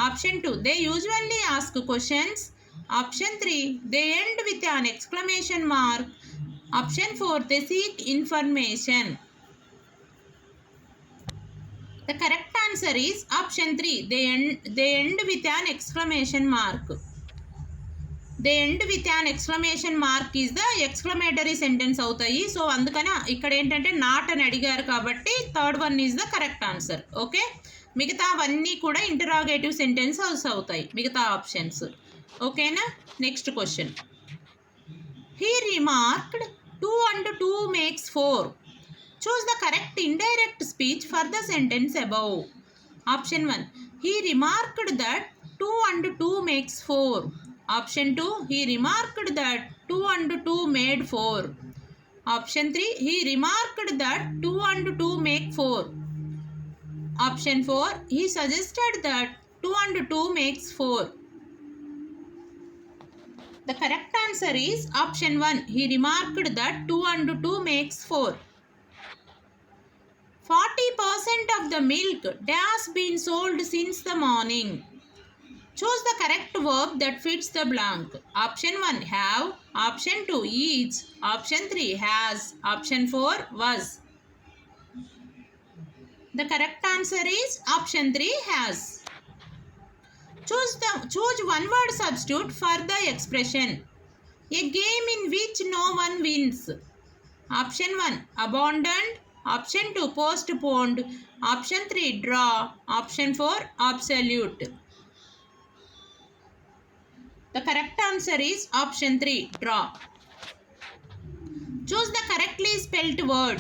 Option 2 they usually ask questions. Option 3 they end with an exclamation mark. Option 4, they seek information. The correct answer is option 3, they end with an exclamation mark. They end with an exclamation mark is the exclamatory sentence అవుతాయి. So అందుకని ఇక్కడ ఏంటంటే not అని అడిగారు కాబట్టి third one is the correct answer. Okay, మిగతా అవన్నీ కూడా ఇంటరాగేటివ్ సెంటెన్సెస్ అవుతాయి, మిగతా ఆప్షన్స్. ఓకేనా? Next question. He remarked 2 and 2 makes 4. Choose the correct indirect speech for the sentence above. Option 1, he remarked that 2 and 2 makes 4. Option 2, he remarked that 2 and 2 made 4. Option 3, he remarked that 2 and 2 make 4. Option 4, he suggested that 2 and 2 makes 4. The correct answer is option 1, he remarked that 2 and 2 makes 4. 40% of the milk has been sold since the morning. Choose the correct verb that fits the blank. Option 1, have. Option 2, eats. Option 3, has. Option 4, was. The correct answer is option 3, has. Choose one word substitute for the expression. A game in which no one wins. Option 1, abandoned. Option 2, postponed. Option 3, draw. Option 4, absolute. The correct answer is option 3, draw. Choose the correctly spelled word.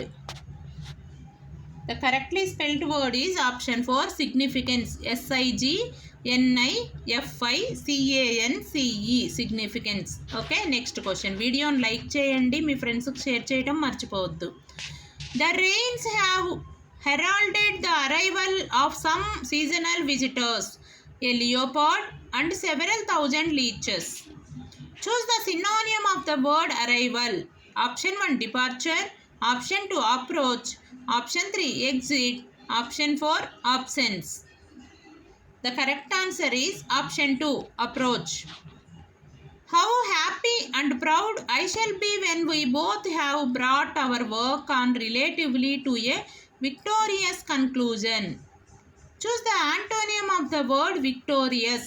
The correctly spelled word is option 4, significance. SIGNIFICANCE, significance. Okay, next question. Video like cheyandi, మీ ఫ్రెండ్స్కి share చేయడం మర్చిపోవద్దు. The rains have heralded the arrival of some seasonal visitors, a leopard and several thousand leeches. Choose the synonym of the word arrival. Option 1, departure. Option 2, approach. Option 3, exit. Option 4, absence. The correct answer is option 2, approach. How happy and proud I shall be when we both have brought our work on relatively to a victorious conclusion. Choose the antonym of the word victorious.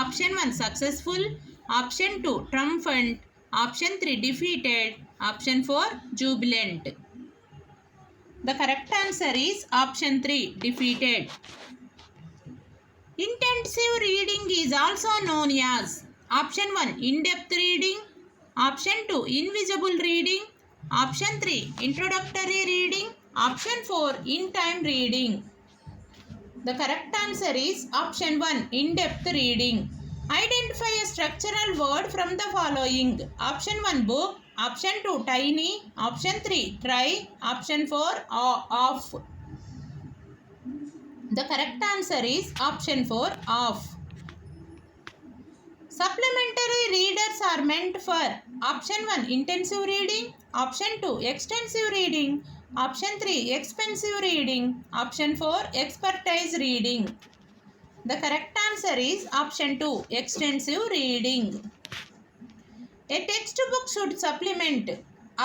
Option 1, successful. Option 2, triumphant. Option 3, defeated. Option 4, jubilant. The correct answer is option 3, defeated. Intensive reading is also known as option 1, in-depth reading. Option 2, invisible reading. Option 3, introductory reading. Option 4, in-time reading. The correct answer is option 1, in-depth reading. Identify a structural word from the following. Option 1, book. Option 2, tiny. Option 3, try. Option 4, off. The correct answer is option 4, off. Supplementary readers are meant for option 1, intensive reading. Option 2, extensive reading. Option 3, expensive reading. Option 4, expertise reading. The correct answer is option 2, extensive reading. A textbook should supplement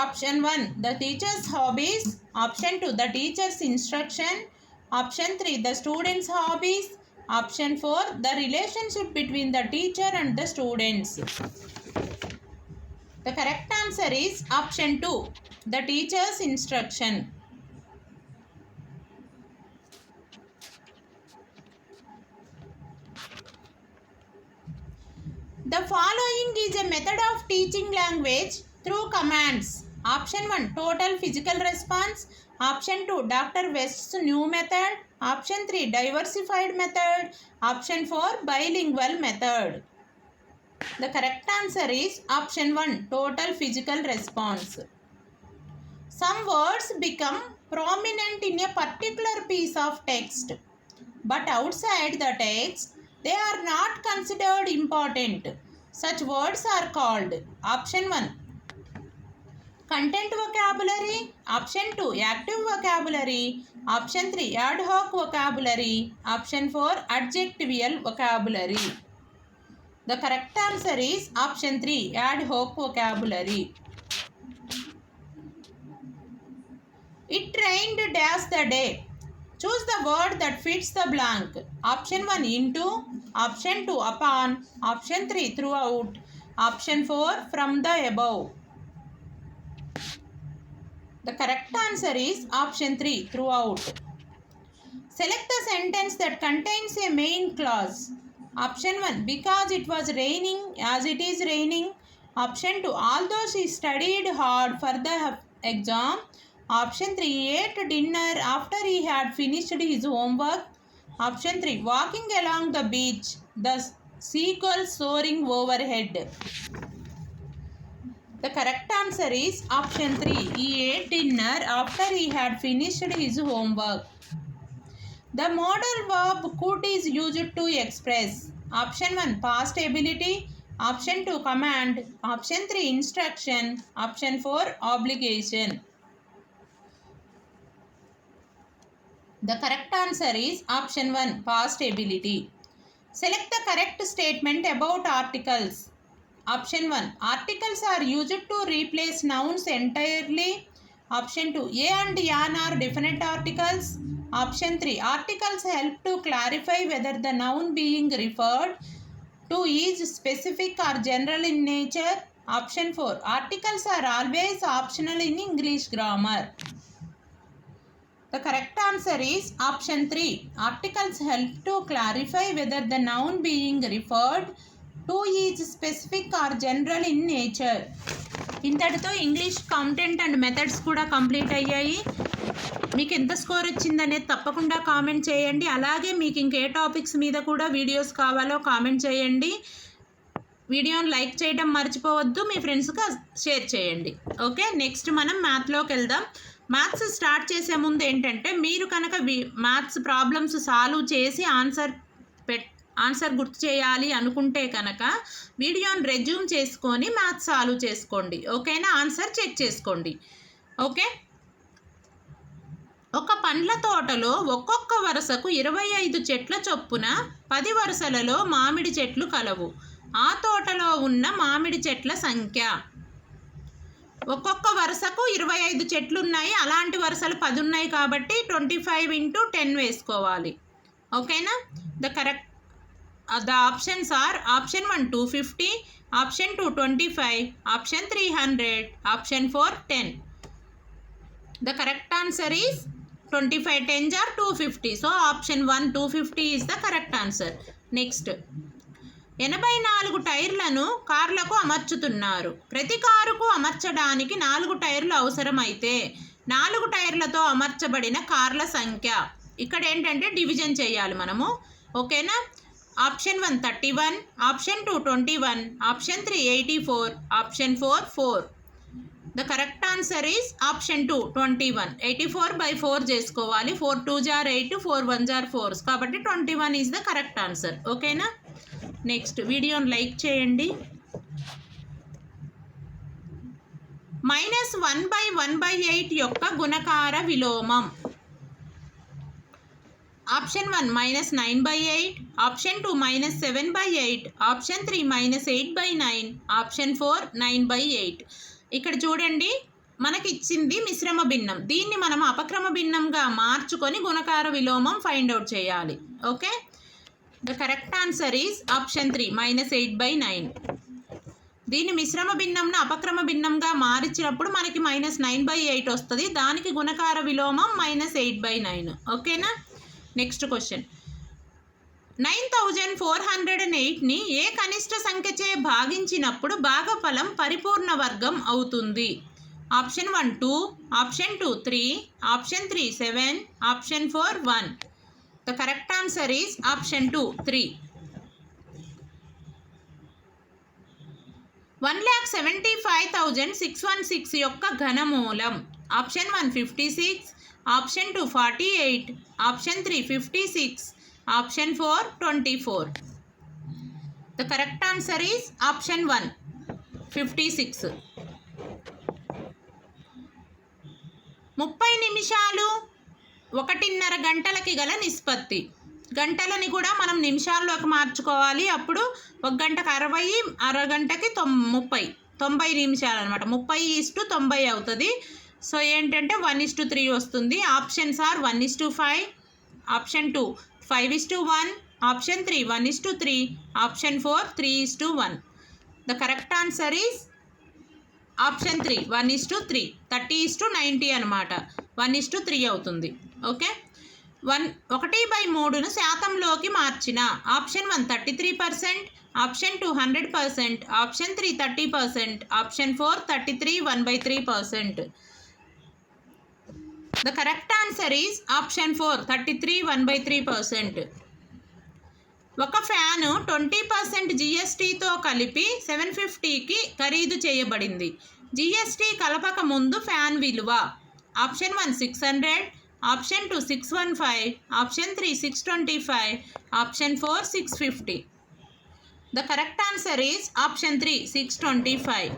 option 1, the teacher's hobbies. Option 2, the teacher's instruction. Option 3, the student's hobbies. Option 4, the relationship between the teacher and the students. The correct answer is option 2, the teacher's instruction. The following is a method of teaching language through commands. Option 1, total physical response. Option 2, Dr. West's new method. Option 3, diversified method. Option 4, bilingual method. The correct answer is option 1, total physical response. Some words become prominent in a particular piece of text, but outside the text, they are not considered important. Such words are called option 1, content vocabulary. Option 2, active vocabulary. Option 3, ad hoc vocabulary. Option 4, adjectival vocabulary. The correct answer is option 3, ad hoc vocabulary. It rained dash the day. Choose the word that fits the blank. Option 1 into, option 2 upon, option 3 throughout, option 4 from the above. The correct answer is option 3 throughout. Select the sentence that contains a main clause. Option 1 because it was raining as it is raining. Option 2 although she studied hard for the exam. Option 3 ate dinner after he had finished his homework. Option 3 walking along the beach, the seagull soaring overhead. The correct answer is option 3. He ate dinner after he had finished his homework. The modal verb could is used to express. Option 1 past ability, option 2 command, option 3 instruction, option 4 obligation. The correct answer is option 1 past ability. Select the correct statement about articles. Option 1 articles are used to replace nouns entirely. Option 2 a and an are definite articles. Option 3 articles help to clarify whether the noun being referred to is specific or general in nature. Option 4 articles are always optional in English grammar. The correct answer is option 3. Articles help to clarify whether the noun being referred to is specific or general in nature. ఇంతటితో English content and methods కూడా complete అయ్యాయి. మీకు ఎంత score వచ్చిందనేది తప్పకుండా comment చేయండి. అలాగే మీకు ఇంకే టాపిక్స్ మీద కూడా వీడియోస్ కావాలో కామెంట్ చేయండి. వీడియోని లైక్ చేయడం మర్చిపోవద్దు, మీ ఫ్రెండ్స్కి షేర్ చేయండి. ఓకే, నెక్స్ట్ మనం మ్యాథ్లోకి వెళ్దాం. మ్యాథ్స్ స్టార్ట్ చేసే ముందు ఏంటంటే మీరు కనుక మ్యాథ్స్ ప్రాబ్లమ్స్ సాల్వ్ చేసి ఆన్సర్ గుర్తు చేయాలి అనుకుంటే కనుక వీడియోని రెజ్యూమ్ చేసుకొని మ్యాథ్స్ సాల్వ్ చేసుకోండి. ఓకేనా, ఆన్సర్ చెక్ చేసుకోండి. ఓకే, ఒక పండ్ల తోటలో ఒక్కొక్క వరుసకు 25 చెట్ల చొప్పున 10 వరుసలలో మామిడి చెట్లు కలవు. ఆ తోటలో ఉన్న మామిడి చెట్ల సంఖ్య. ఒక్కొక్క వరుసకు 25 చెట్లు ఉన్నాయి, అలాంటి వరుసలు 10 ఉన్నాయి కాబట్టి 25 × 10 వేసుకోవాలి. ఓకేనా, the options are option 1 250, option 2 25, option 300, option 4 10. The correct answer is 25 10s are 250. So option 1 250 is the correct answer. Next, 84 టైర్లను కార్లకు అమర్చుతున్నారు. ప్రతి కారుకు అమర్చడానికి 4 టైర్లు అవసరమైతే 4 టైర్లతో అమర్చబడిన కార్ల సంఖ్య. ఇక్కడ ఏంటంటే డివిజన్ చేయాలి మనము. ఓకేనా, option 1 31, option 2 21, option 3 84, option 4 4. The correct answer is option 2 21. 84/4 చేసుకోవాలి. 4 2s are 8, 4 1s are 4, కాబట్టి 21 ఈజ్ ద కరెక్ట్ ఆన్సర్. ఓకేనా, నెక్స్ట్ వీడియోని లైక్ చేయండి. -1/1/8 యొక్క గుణకార విలోమం. Option 1 -9/8, option 2 -7/8, option 3 -8/9, option 4 9/8. ఇక్కడ చూడండి, మనకి ఇచ్చింది మిశ్రమ భిన్నం. దీన్ని మనం అపక్రమ భిన్నంగా మార్చుకొని గుణకార విలోమం ఫైండ్ అవుట్ చేయాలి. Okay, the correct answer is option 3 -8/9. దీని మిశ్రమ భిన్నంను అపక్రమ భిన్నంగా మార్చినప్పుడు మనకి -9/8 వస్తుంది. దానికి గుణకార విలోమం -8/9. ఓకేనా, నెక్స్ట్ క్వశ్చన్. 9408ని ఏ కనిష్ట సంఖ్యచే భాగించినప్పుడు భాగఫలం పరిపూర్ణ వర్గం అవుతుంది. Option 1 2, option 2 3, option 3 7, option 4 1. The correct answer is option 2 3. 1,75,616 యొక్క ఘనమూలం. Option 1 56, option 2 48, option 3 56, option 4 24. The correct answer is option 1 56. 30 నిమిషాలు 1:30 గంటలకి గల నిష్పత్తి. గంటలని కూడా మనం నిమిషాల్లోకి మార్చుకోవాలి. అప్పుడు 1 గంటకు 60, అరగంటకి 30 నిమిషాలు అనమాట. 30:90 అవుతుంది. సో ఏంటంటే 1:3 వస్తుంది. Options are 1:5, option 2 5:1, option 3 1:3, option 4 3:1. The correct answer is option 3 1:3. 30:90 అనమాట. 1:3 అవుతుంది. ఓకే, 1/3ను శాతంలోకి మార్చిన option 1 33%, option 2 100%, option 3 30%, option 4 33 1/3%. The correct answer is option 4 33 1/3%. ఒక ఫ్యాను 20% జిఎస్టీతో కలిపి 750కి ఖరీదు చేయబడింది. జిఎస్టీ కలపక ముందు ఫ్యాన్ విలువ option 1 600, option 2 615, option 3 625, option 4 650. The correct answer is option 3 625.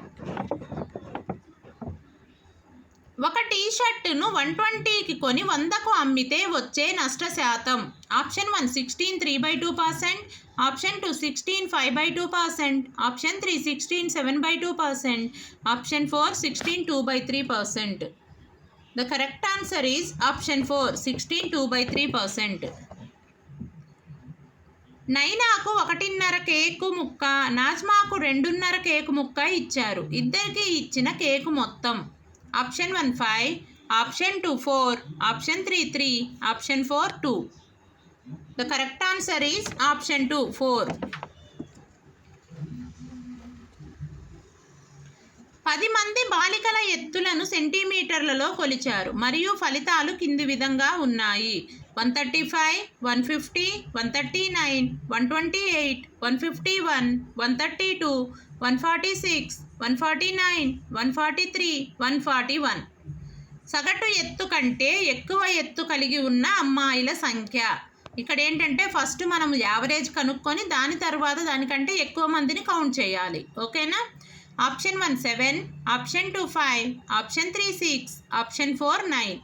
ఒక టీషర్టును 120కి కొని 100కు అమ్మితే వచ్చే నష్ట శాతం option 1 16 3/2%, option 2 16 5/2%, option 3 16 7/2%, option 4 16 2/3%. The correct answer is option 4 16 2/3%. నైనాకు 1.5 cake ముక్క, నాజ్మాకు 2.5 కేకు ముక్క ఇచ్చారు. ఇద్దరికి ఇచ్చిన కేకు మొత్తం option 1 5, option 2 4, option 3 3, option 4 2. The correct answer is option 2 4. 10 మంది బాలికల ఎత్తులను సెంటీమీటర్లలో కొలిచారు మరియు ఫలితాలు కింది విధంగా ఉన్నాయి. 135, 150, 139, 128, 151, 132, 146, 149, 143, 141. సగటు ఎత్తు కంటే ఎక్కువ ఎత్తు కలిగి ఉన్న అమ్మాయిల సంఖ్య. ఇక్కడ ఏంటంటే ఫస్ట్ మనం యావరేజ్ కనుక్కొని దాని తర్వాత దానికంటే ఎక్కువ మందిని కౌంట్ చేయాలి. ఓకేనా? Option 1 7, option 2 5, option 3 6, option 4 9.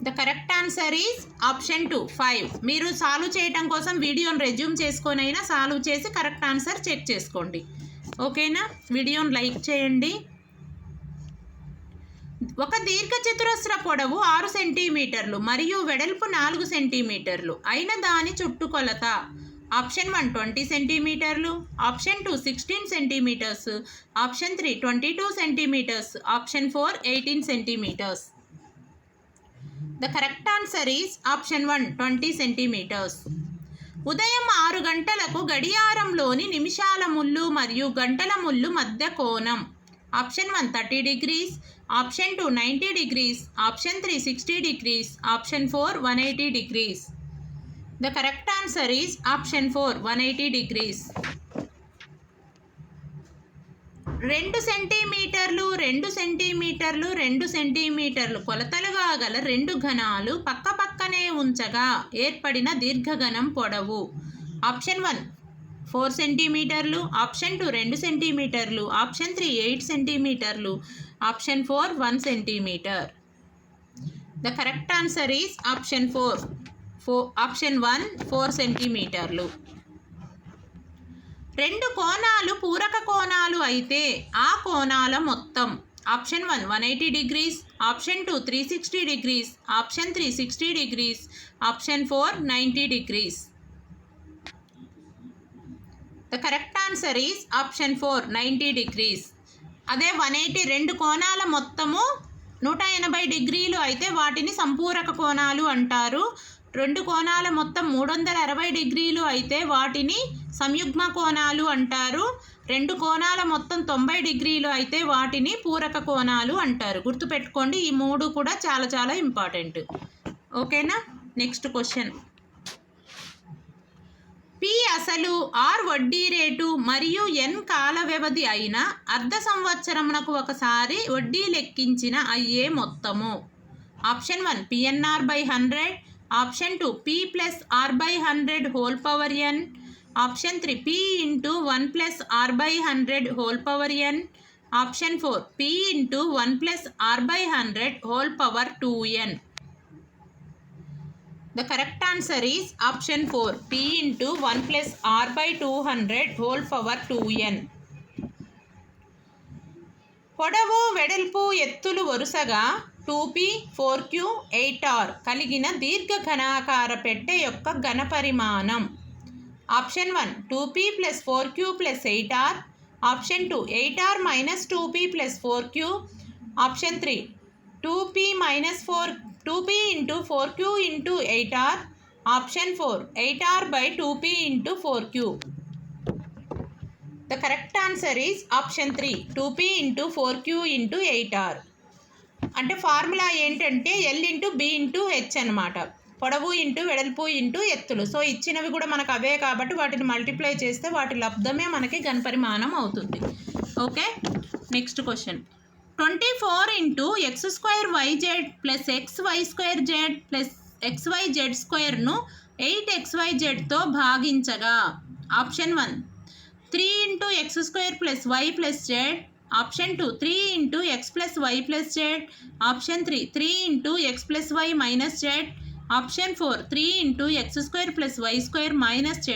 The correct answer is option 2 5. మీరు సాల్వ్ చేయడం కోసం వీడియోని రెజ్యూమ్ చేసుకొని అయినా సాల్వ్ చేసి కరెక్ట్ ఆన్సర్ చెక్ చేసుకోండి. ఓకేనా? వీడియోని లైక్ చేయండి. ఒక దీర్ఘచతురస్ర పొడవు 6 సెంటీమీటర్లు మరియు వెడల్పు 4 సెంటీమీటర్లు అయిన దాని చుట్టుకొలత ఆప్షన్ 1 20 సెంటీమీటర్లు, option 2 16 centimetres, option 3 22 centimetres, option 4 18 centimetres. The correct answer is option 1 20 centimetres. ఉదయం 6 గంటలకు గడియారంలోని నిమిషాల ముళ్ళు మరియు గంటల ముళ్ళు మధ్య కోణం option 1 30 degrees, option 2 90 degrees, option 3 60 degrees, option 4 180 degrees. The correct answer is option 4 180 degrees. 2 సెంటీమీటర్లు 2 సెంటీమీటర్లు 2 సెంటీమీటర్లు కొలతలుగా గల 2 ఘనాలు పక్కపక్కనే ఉంచగా ఏర్పడిన దీర్ఘఘనం పొడవు ఆప్షన్ 1 4 సెంటీమీటర్లు, ఆప్షన్ 2 2 సెంటీమీటర్లు, ఆప్షన్ 3 8 సెంటీమీటర్లు, option 4 1 centimetre. The correct answer is option 4 option 1 4 సెంటీమీటర్లు. 2 కోణాలు పూరక కోణాలు అయితే ఆ కోణాల మొత్తం option 1 180 degrees, option 2 360 degrees, option 3 60 degrees, option 4 90 degrees. The correct answer is option 4 90 degrees. అదే 180 2 కోణాల మొత్తము 180 డిగ్రీలు అయితే వాటిని సంపూరక కోణాలు అంటారు. 2 కోణాల మొత్తం 360 డిగ్రీలు అయితే వాటిని సంయుగ్మ కోణాలు అంటారు. 2 కోణాల మొత్తం 90 డిగ్రీలు అయితే వాటిని పూరక కోణాలు అంటారు. గుర్తుపెట్టుకోండి, ఈ 3 కూడా చాలా చాలా ఇంపార్టెంట్. ఓకేనా? Next question. పి అసలు, ఆర్ వడ్డీ రేటు మరియు ఎన్ కాల వ్యవధి అయిన అర్ధ సంవత్సరమునకు ఒకసారి వడ్డీ లెక్కించిన అయ్యే మొత్తము option 1 PNR by 100, option 2 P plus R by 100 whole power N, option 3 P into 1 plus R by 100 whole power N, option 4 P into 1 plus R by 100 whole power 2n. The correct answer is option 4 p into 1 plus r by 200 whole power 2n. పొడవు వెడల్పు ఎత్తులు వరుసగా 2p 4q 8r కలిగిన దీర్ఘఘనాకార పెట్టె యొక్క ఘనపరిమాణం. Option 1 2p + 4q + 8r. Option 2 8r - 2p + 4q. Option 3 2p × 4q × 8r. Option 4 8r/2p × 4q. The correct answer is option 3 2p × 4q × 8r. అంటే ఫార్ములా ఏంటంటే L × B × H అనమాట. పొడవు ఇంటూ వెడల్పు ఇంటూ ఎత్తులు. సో ఇచ్చినవి కూడా మనకు అవే కాబట్టి వాటిని మల్టిప్లై చేస్తే వాటి లబ్ధమే మనకి ఘనపరిమాణం అవుతుంది. Okay, next question. 24 × x² yz + xy² + xyz² 8xyzతో భాగించగా. Option 1 3 × x² + y + z. Option 2 3 × x + y + z. Option 3 3 × x + y - z. Option 4 3 × x² + y² - z².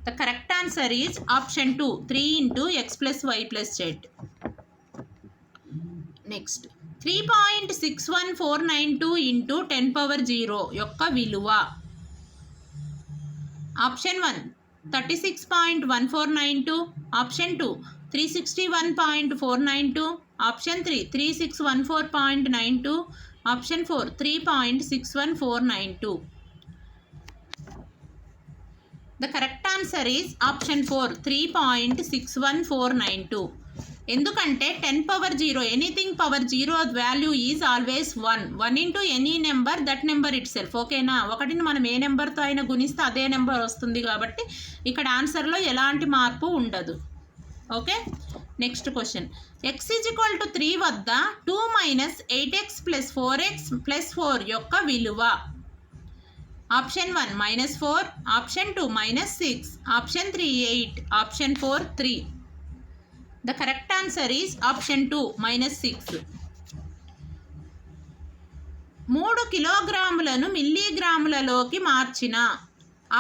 The correct answer is option 2 3 × x + y + z. Next 3.61492 × 10⁻0 యొక్క విలువ. Option 1 36.1492. Option 2 361.492. Option 3 3614.92. Option 4 3.61492. The correct answer is option 4 3.61492. ఎందుకంటే 10⁻0 anything power 0 value is always 1 × any number that number it self. ఓకేనా, ఒకటిని మనం ఏ నెంబర్తో అయినా గుణిస్తే అదే నెంబర్ వస్తుంది కాబట్టి ఇక్కడ ఆన్సర్లో ఎలాంటి మార్పు ఉండదు. Okay, next question. x = 3 వద్ద 2 - 8x + 4x + 4 యొక్క విలువ. Option 1 -4. Option 2 -6. Option 3 8. Option 4 3. The correct answer is option 2 -6. 3 కిలోగ్రాములను మిల్లీగ్రాములలోకి మార్చిన.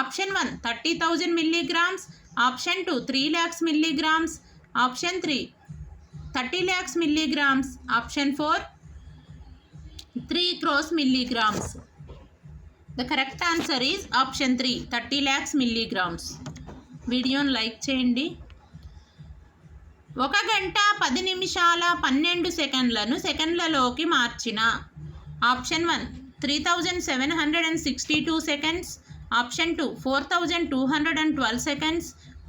Option 1 30,000 milligrams. Option 2 3 lakhs milligrams. Option 3 30 lakhs milligrams. Option 4 3 crores milligrams. The correct answer is option 3 30 lakhs milligrams. వీడియోని like చేయండి. 1 గంట 10 నిమిషాల 12 సెకండ్లను సెకండ్లలోకి మార్చిన. Option 1 3762 seconds. Option 2 4212 seconds.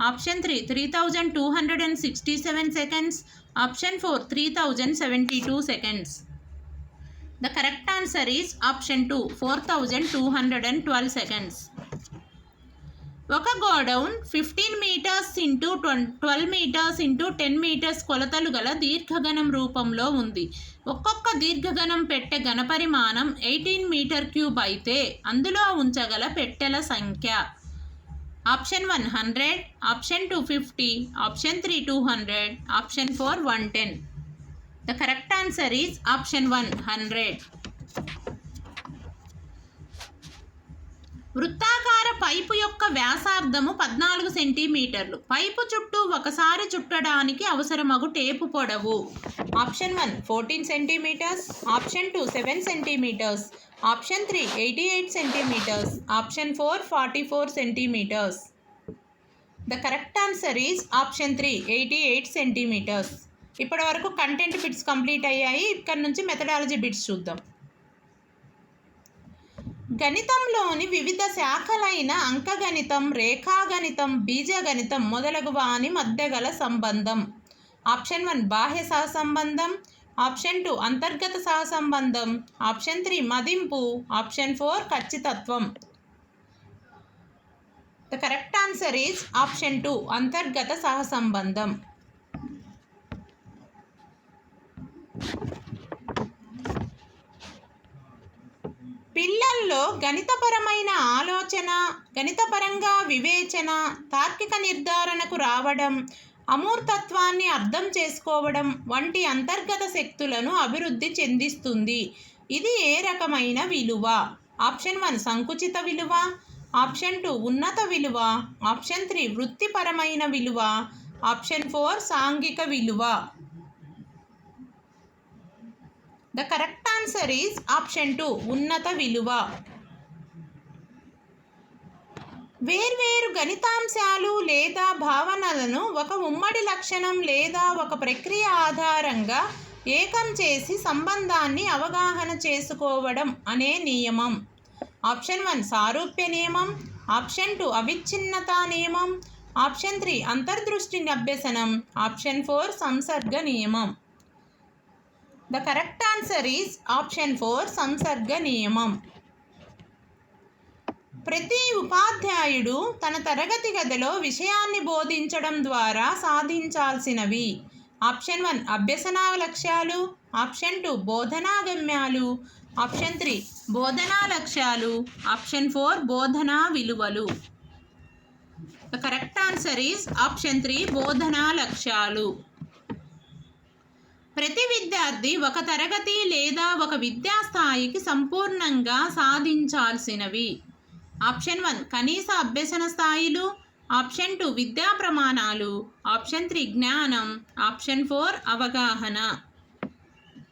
Option 3 3267 seconds. Option 4 3072 seconds. The correct answer is option 2 4212 seconds. ఒక godown 15 meters × 12 meters × 10 meters కొలతలు గల దీర్ఘఘనం రూపంలో ఉంది. ఒక్కొక్క దీర్ఘఘనం పెట్టె ఘనపరిమాణం 18 m³ అయితే అందులో ఉంచగల పెట్టెల సంఖ్య. Option 1 100. Option 2 50. Option 3 200. Option 4 110. The correct answer is option 1 100. వృత్తాకార పైపు యొక్క వ్యాసార్థము 14 సెంటీమీటర్లు. పైపు చుట్టూ ఒకసారి చుట్టడానికి అవసరమగు టేపు పొడవు. Option 1 14 centimetres. Option 2 7 centimetres. Option 3 88 centimetres. Option 4 44 centimetres. The correct answer is option 3 88 centimetres. ఇప్పటి వరకు కంటెంట్ బిట్స్ కంప్లీట్ అయ్యాయి. ఇక్కడ నుంచి మెథడాలజీ బిట్స్ చూద్దాం. గణితంలోని వివిధ శాఖలైన అంకగణితం, రేఖాగణితం, బీజగణితం మొదలగు వాని మధ్య గల సంబంధం. ఆప్షన్ 1 బాహ్య సహసంబంధం. ఆప్షన్ 2 అంతర్గత సహసంబంధం. ఆప్షన్ 3 మదింపు. ఆప్షన్ 4 ఖచ్చితత్వం. The correct answer is option 2 అంతర్గత సహసంబంధం. పిల్లల్లో గణితపరమైన ఆలోచన, గణితపరంగా వివేచన, తార్కిక నిర్ధారణకు రావడం, అమూర్తత్వాన్ని అర్థం చేసుకోవడం వంటి అంతర్గత శక్తులను అభివృద్ధి చెందిస్తుంది. ఇది ఏ రకమైన విలువ? ఆప్షన్ 1 సంకుచిత విలువ. ఆప్షన్ 2 ఉన్నత విలువ. ఆప్షన్ 3 వృత్తిపరమైన విలువ. ఆప్షన్ 4 సాంఘిక విలువ. The correct answer is option 2 ఉన్నత విలువ. వేర్వేరు గణితాంశాలు లేదా భావనలను ఒక ఉమ్మడి లక్షణం లేదా ఒక ప్రక్రియ ఆధారంగా ఏకం చేసి సంబంధాన్ని అవగాహన చేసుకోవడం అనే నియమం. ఆప్షన్ 1 సారూప్య నియమం, ఆప్షన్ 2 అవిచ్ఛిన్నత నియమం, ఆప్షన్ 3 అంతర్దృష్టి అభ్యసనం, ఆప్షన్ 4 సంసర్గ నియమం. The correct answer is option 4 సంసర్గ నియమం. ప్రతి ఉపాధ్యాయుడు తన తరగతి గదిలో విషయాన్ని బోధించడం ద్వారా సాధించాల్సినవి. ఆప్షన్ 1 అభ్యసనా లక్ష్యాలు, ఆప్షన్ 2 బోధనా గమ్యాలు, ఆప్షన్ 3 బోధనా లక్ష్యాలు, ఆప్షన్ 4 బోధనా విలువలు. The correct answer is option 3 బోధనా లక్ష్యాలు. ప్రతి విద్యార్థి ఒక తరగతి లేదా ఒక విద్యా స్థాయికి సంపూర్ణంగా సాధించాల్సినవి. ఆప్షన్ 1 కనీస అభ్యసన స్థాయిలు, ఆప్షన్ 2 విద్యా ప్రమాణాలు, ఆప్షన్ 3 జ్ఞానం, ఆప్షన్ 4 అవగాహన.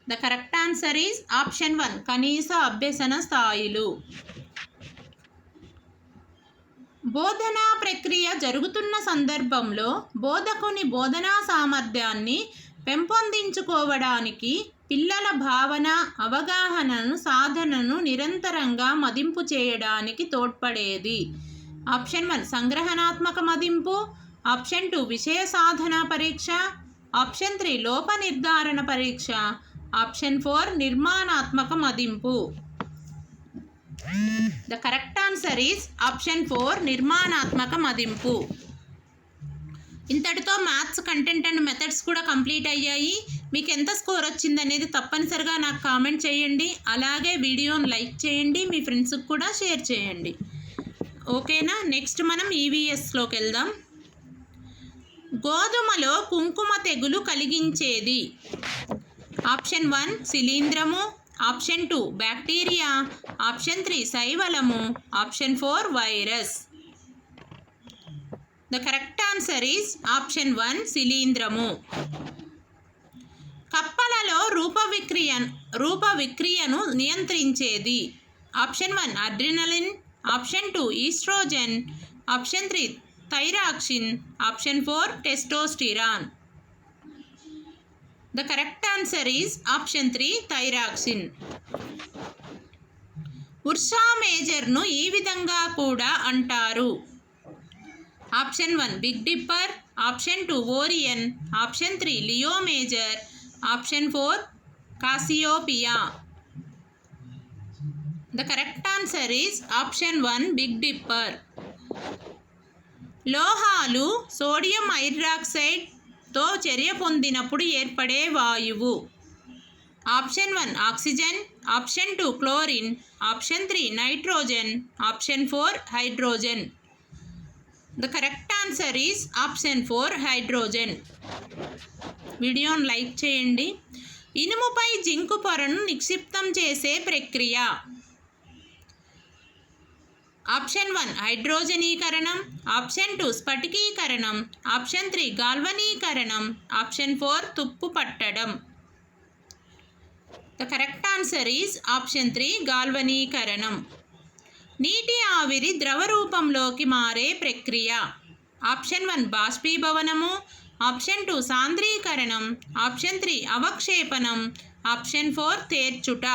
The correct answer is option 1 కనీస అభ్యసన స్థాయిలు. బోధనా ప్రక్రియ జరుగుతున్న సందర్భంలో బోధకుని బోధనా సామర్థ్యాన్ని పెంపొందించుకోవడానికి పిల్లల భావన, అవగాహనను, సాధనను నిరంతరంగా మదింపు చేయడానికి తోడ్పడేది. ఆప్షన్ 1 సంగ్రహణాత్మక మదింపు, ఆప్షన్ 2 విషయ సాధన పరీక్ష, ఆప్షన్ 3 లోప నిర్ధారణ పరీక్ష, ఆప్షన్ 4 నిర్మాణాత్మక మదింపు. The correct answer is option 4 నిర్మాణాత్మక మదింపు. ఇంతటితో మ్యాథ్స్ కంటెంట్ అండ్ మెథడ్స్ కూడా కంప్లీట్ అయ్యాయి. మీకు ఎంత స్కోర్ వచ్చింది అనేది తప్పనిసరిగా నాకు కామెంట్ చేయండి. అలాగే వీడియోని లైక్ చేయండి, మీ ఫ్రెండ్స్కి కూడా షేర్ చేయండి. ఓకేనా? నెక్స్ట్ మనం ఈవీఎస్లోకి వెళ్దాం. గోధుమలో కుంకుమ తెగులు కలిగించేది. ఆప్షన్ 1 శిలీంధ్రము, ఆప్షన్ 2 బ్యాక్టీరియా, ఆప్షన్ 3 శైవలము, option 4 virus. The correct answer is option 1 శిలీంధ్రము. కప్పలలో రూప విక్రియను నియంత్రించేది. Option 1 adrenaline, option 2 oestrogen, option 3 thyroxine, option 4 testosterone. The correct answer is option 3 thyroxine. Ursa మేజర్ను ఈ విధంగా కూడా అంటారు. Option 1 Big Dipper, option 2 Orion, option 3 Leo Major, option 4 Cassiopeia. The correct answer is option 1 Big Dipper. లోహాలు sodium హైడ్రాక్సైడ్తో చర్య పొందినప్పుడు ఏర్పడే వాయువు. Option 1 oxygen, option 2 chlorine, option 3 nitrogen, option 4 hydrogen. The correct answer is option 4 hydrogen. వీడియోని like చేయండి. ఇనుముపై zinc పొరను నిక్షిప్తం చేసే ప్రక్రియ. ఆప్షన్ 1 హైడ్రోజనీకరణం, ఆప్షన్ 2 స్ఫటికీకరణం, ఆప్షన్ 3 గాల్వనీకరణం, ఆప్షన్ 4 తుప్పు పట్టడం. The correct answer is option 3 గాల్వనీకరణం. నీటి ఆవిరి ద్రవ రూపంలోకి మారే ప్రక్రియ. ఆప్షన్ 1 బాష్పీభవనము, ఆప్షన్ 2 సాంద్రీకరణం, ఆప్షన్ 3 అవక్షేపణం, ఆప్షన్ 4 తేర్చుట.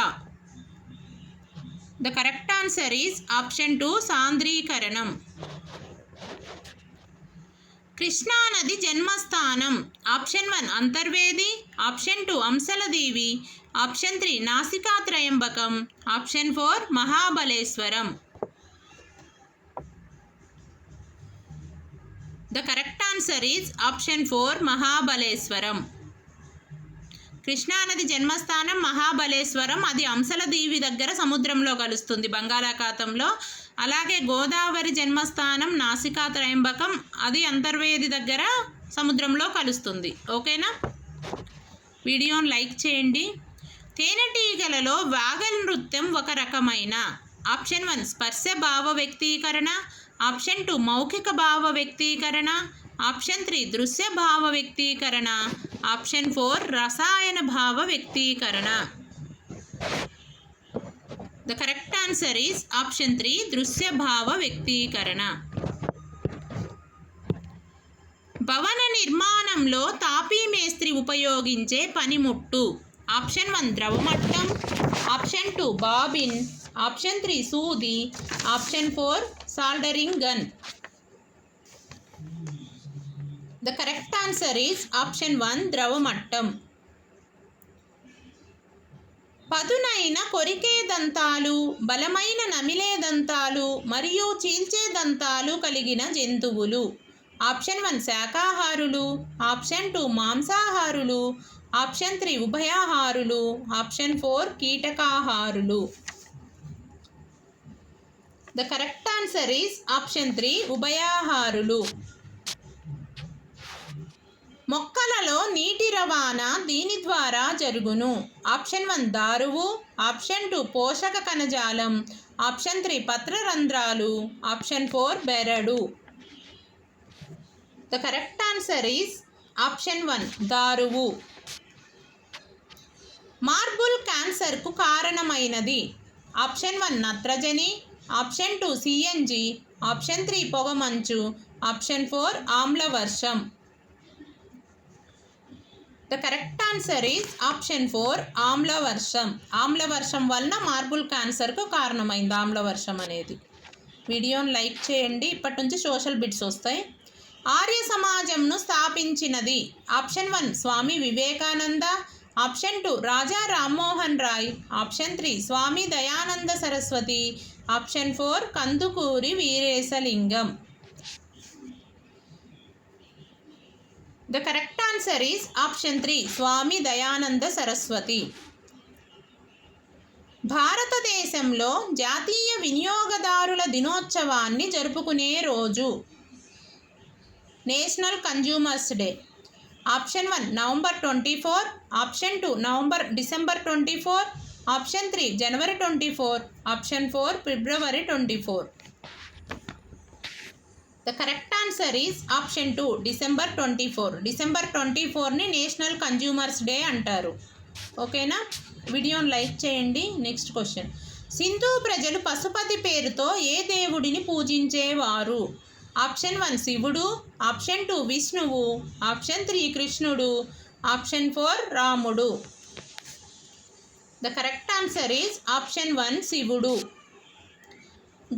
The correct answer is option 2 సాంద్రీకరణం. కృష్ణానది జన్మస్థానం. ఆప్షన్ 1 అంతర్వేది, ఆప్షన్ 2 అంశలదేవి, option 3 Nasikatrayambakam, option 4 Mahabaleshwaram. The correct answer is option 4 Mahabaleshwaram. కృష్ణానది జన్మస్థానం మహాబలేశ్వరం. అది అంశలదీవి దగ్గర సముద్రంలో కలుస్తుంది, బంగాళాఖాతంలో. అలాగే గోదావరి జన్మస్థానం నాసికాత్రయంబకం, అది అంతర్వేది దగ్గర సముద్రంలో కలుస్తుంది. ఓకేనా? వీడియోని లైక్ చేయండి. తేనెటీగలలో వాగల్ నృత్యం ఒక రకమైన. ఆప్షన్ 1 స్పర్శ భావ వ్యక్తీకరణ, ఆప్షన్ 2 మౌఖిక భావ వ్యక్తీకరణ, ఆప్షన్ 3 దృశ్య భావ వ్యక్తీకరణ, ఆప్షన్ 4 రసాయన భావ వ్యక్తీకరణ. The correct answer is option 3 దృశ్య భావ వ్యక్తీకరణ. భవన నిర్మాణంలో తాపీ మేస్త్రి ఉపయోగించే పనిముట్టు. ఆప్షన్ 1 ద్రవమట్టం, ఆప్షన్ 2 బాబిన్, ఆప్షన్ 3 సూది, option 4 soldering gun. The correct answer is option 1 ద్రవమట్టం. పదునైన కొరికే దంతాలు, బలమైన నమిలే దంతాలు మరియు చీల్చే దంతాలు కలిగిన జంతువులు. ఆప్షన్ 1 శాకాహారులు, ఆప్షన్ 2 మాంసాహారులు, ఆప్షన్ 3 ఉభయాహారులు, ఆప్షన్ 4 కీటకాహారులు. The correct answer is option 3 ఉభయాహారులు. మొక్కలలో నీటి రవాణా దీని ద్వారా జరుగును. ఆప్షన్ 1 దారువు, ఆప్షన్ 2 పోషక కణజాలం, ఆప్షన్ 3 పత్రరంధ్రాలు, ఆప్షన్ 4 బెరడు. The correct answer is option 1 దారువు. మార్బుల్ క్యాన్సర్కు కారణమైనది. ఆప్షన్ 1 నత్రజని, ఆప్షన్ 2 సిఎన్జి, ఆప్షన్ 3 పొగమంచు, ఆప్షన్ 4 ఆమ్లవర్షం. The correct answer is option 4 ఆమ్లవర్షం. ఆమ్లవర్షం వలన మార్బుల్ క్యాన్సర్కు కారణమైంది ఆమ్లవర్షం అనేది. వీడియోని లైక్ చేయండి. ఇప్పటి నుంచి సోషల్ బిట్స్ వస్తాయి. ఆర్య సమాజంను స్థాపించినది. Option 1 Swami Vivekananda, option 2 Raja Rammohan Roy, option 3 Swami Dayananda Saraswati, option 4 Kandukuri Veeresalingam. The correct answer is option 3 Swami Dayananda Saraswati. భారతదేశంలో జాతీయ వినియోగదారుల దినోత్సవాన్ని జరుపుకునే రోజు. National consumers day. Option 1 November 24, option 2 December 24, option 3 జనవరి 24, ఆప్షన్ 4 ఫిబ్రవరి 24. The correct answer is option 2 December 24. December 24ని నేషనల్ కన్జ్యూమర్స్ డే అంటారు. ఓకేనా? వీడియోని లైక్ చేయండి. Next question. సింధు ప్రజలు పశుపతి పేరుతో ఏ దేవుడిని పూజించేవారు? ఆప్షన్ 1 శివుడు, ఆప్షన్ 2 విష్ణువు, ఆప్షన్ 3 కృష్ణుడు, ఆప్షన్ 4 రాముడు. The correct answer is option 1 శివుడు.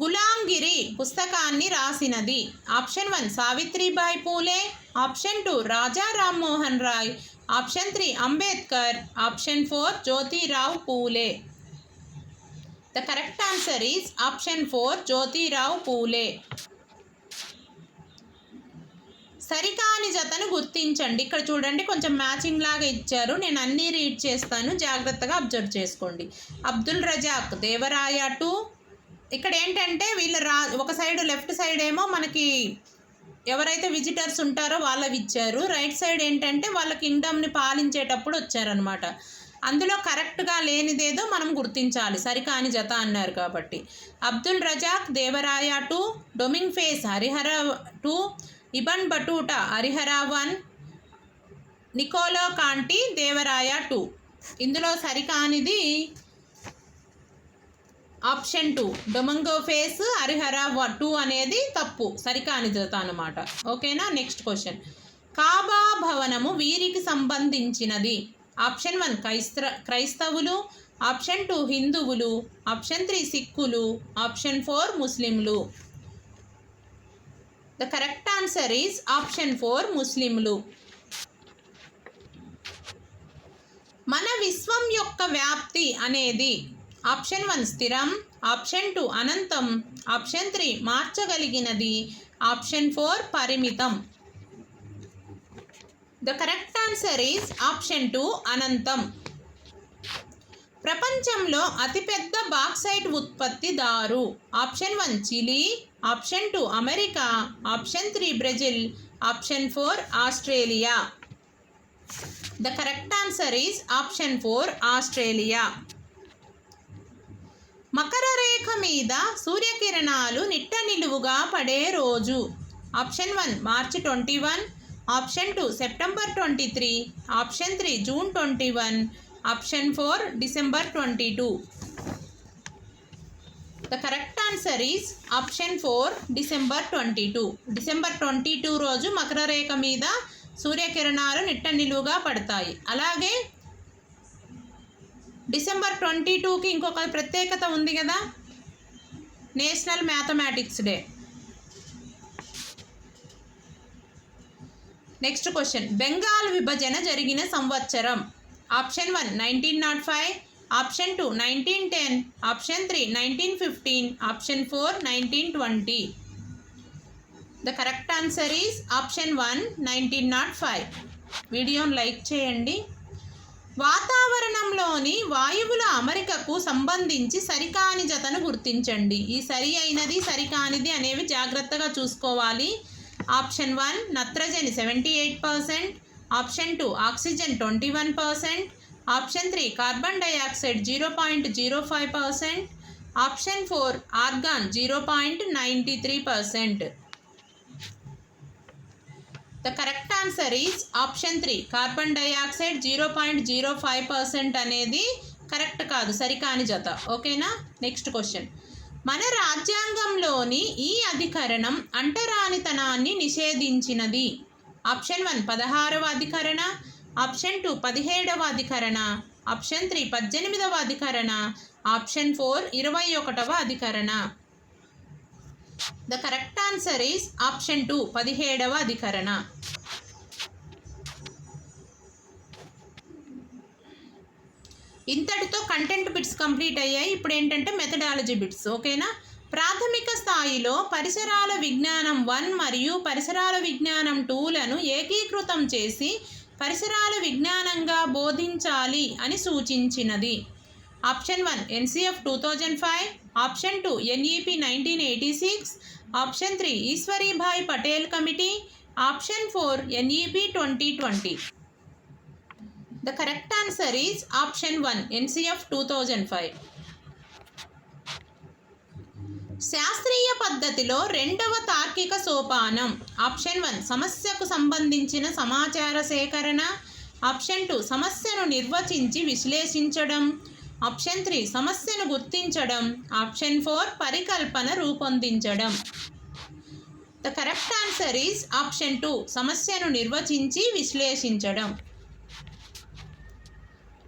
గులాంగిరి పుస్తకాన్ని రాసినది. Option 1 Savitribai Phule, option 2 Raja Rammohan Roy, option 3 Ambedkar, option 4 Jyotirao Phule. The correct answer is option 4 Jyotirao Phule. సరికాని జతను గుర్తించండి. ఇక్కడ చూడండి, కొంచెం మ్యాచింగ్ లాగా ఇచ్చారు. నేను అన్నీ రీడ్ చేస్తాను, జాగ్రత్తగా అబ్జర్వ్ చేసుకోండి. అబ్దుల్ రజాక్ దేవరాయ 2. ఇక్కడ ఏంటంటే వీళ్ళ ఒక సైడ్ లెఫ్ట్ సైడ్ ఏమో మనకి ఎవరైతే విజిటర్స్ ఉంటారో వాళ్ళవి ఇచ్చారు. రైట్ సైడ్ ఏంటంటే వాళ్ళ కింగ్డమ్ని పాలించేటప్పుడు వచ్చారనమాట. అందులో కరెక్ట్గా లేనిదేదో మనం గుర్తించాలి, సరికాని జత అన్నారు కాబట్టి. Abdul Razzaq Devaraya 2, Domingo Paes Harihara 2, Ibn Battuta Harihara 1, Niccolo Conti Devaraya 2. ఇందులో సరికానిది ఆప్షన్ 2 డొమంగో ఫేస్ హరిహర 2 అనేది తప్పు, సరికాని జత అన్నమాట. ఓకేనా? Next question. కాబా భవనము వీరికి సంబంధించినది. ఆప్షన్ 1 క్రైస్తవులు, ఆప్షన్ 2 హిందువులు, ఆప్షన్ 3 సిక్కులు, ఆప్షన్ 4 ముస్లింలు. The correct answer is option 4 ముస్లింలు. మన విశ్వం యొక్క వ్యాప్తి అనేది. ఆప్షన్ 1 స్థిరం, ఆప్షన్ 2 అనంతం, ఆప్షన్ 3 మార్చగలిగినది, ఆప్షన్ 4 పరిమితం. The correct answer is option 2 అనంతం. ప్రపంచంలో అతిపెద్ద బాక్సైట్ ఉత్పత్తిదారు. Option 1 Chile, option 2 America, option 3 Brazil, option 4 Australia. The correct answer is option 4 Australia. మకర రేఖ మీద సూర్యకిరణాలు నిట్ట నిలువుగా పడే రోజు. ఆప్షన్ 1 మార్చి 21, option 2 September 23, option 3 June 21, option 4 December 22. The correct answer is option 4 December 22. December 22 రోజు మకర రేఖ మీద సూర్యకిరణాలు నిట్ట నిలువుగా పడతాయి. అలాగే డిసెంబర్ 22కి ఇంకొక ప్రత్యేకత ఉంది కదా, national mathematics day. Next question, Bengal విభజన జరిగిన సంవత్సరం. Option 1 1905, option 2 1910, option 3 1915, option 4 1920. The correct answer is option 1 1905. వీడియోని లైక్ చేయండి. వాతావరణంలోని వాయువుల అమరికకు సంబంధించి సరికాని జతను గుర్తించండి. ఈ సరి అయినది సరికానిది అనేవి జాగ్రత్తగా చూసుకోవాలి. ఆప్షన్ 1 నత్రజని 78%, option 2 oxygen 21%, option 3 carbon dioxide 0.05%, option 4 organ 0.93%. The correct answer is option 3 carbon dioxide 0.05% అనేది కరెక్ట్ కాదు, సరికాని జత. ఓకేనా. నెక్స్ట్ క్వశ్చన్, మన రాజ్యాంగంలోని ఈ అధికరణం అంటరానితనాన్ని నిషేధించినది. ఆప్షన్ 1 16వ అధికరణ, ఆప్షన్ 2 17వ అధికరణ, ఆప్షన్ 3 18వ అధికరణ, ఆప్షన్ 4 21వ అధికరణ. The correct answer is option 2 17వ అధికరణ. ఇంతటితో కంటెంట్ బిట్స్ కంప్లీట్ అయ్యాయి. ఇప్పుడు ఏంటంటే మెథడాలజీ బిట్స్. ఓకేనా. ప్రాథమిక స్థాయిలో పరిసరాల విజ్ఞానం 1 మరియు పరిసరాల విజ్ఞానం 2లను ఏకీకృతం చేసి పరిసరాల విజ్ఞానంగా బోధించాలి అని సూచించినది. Option 1 NCF 2005, option 2 NEP 1986, option 3 Ishwarbhai Patel committee, option 4 NEP 2020. The correct answer is option 1 NCF 2005. శాస్త్రీయ పద్ధతిలో రెండవ తార్కిక సోపానం. ఆప్షన్ 1 సమస్యకు సంబంధించిన సమాచార సేకరణ, ఆప్షన్ 2 సమస్యను నిర్వచించి విశ్లేషించడం, ఆప్షన్ 3 సమస్యను గుర్తించడం, ఆప్షన్ 4 పరికల్పన రూపొందించడం. The correct answer is option 2 సమస్యను నిర్వచించి విశ్లేషించడం.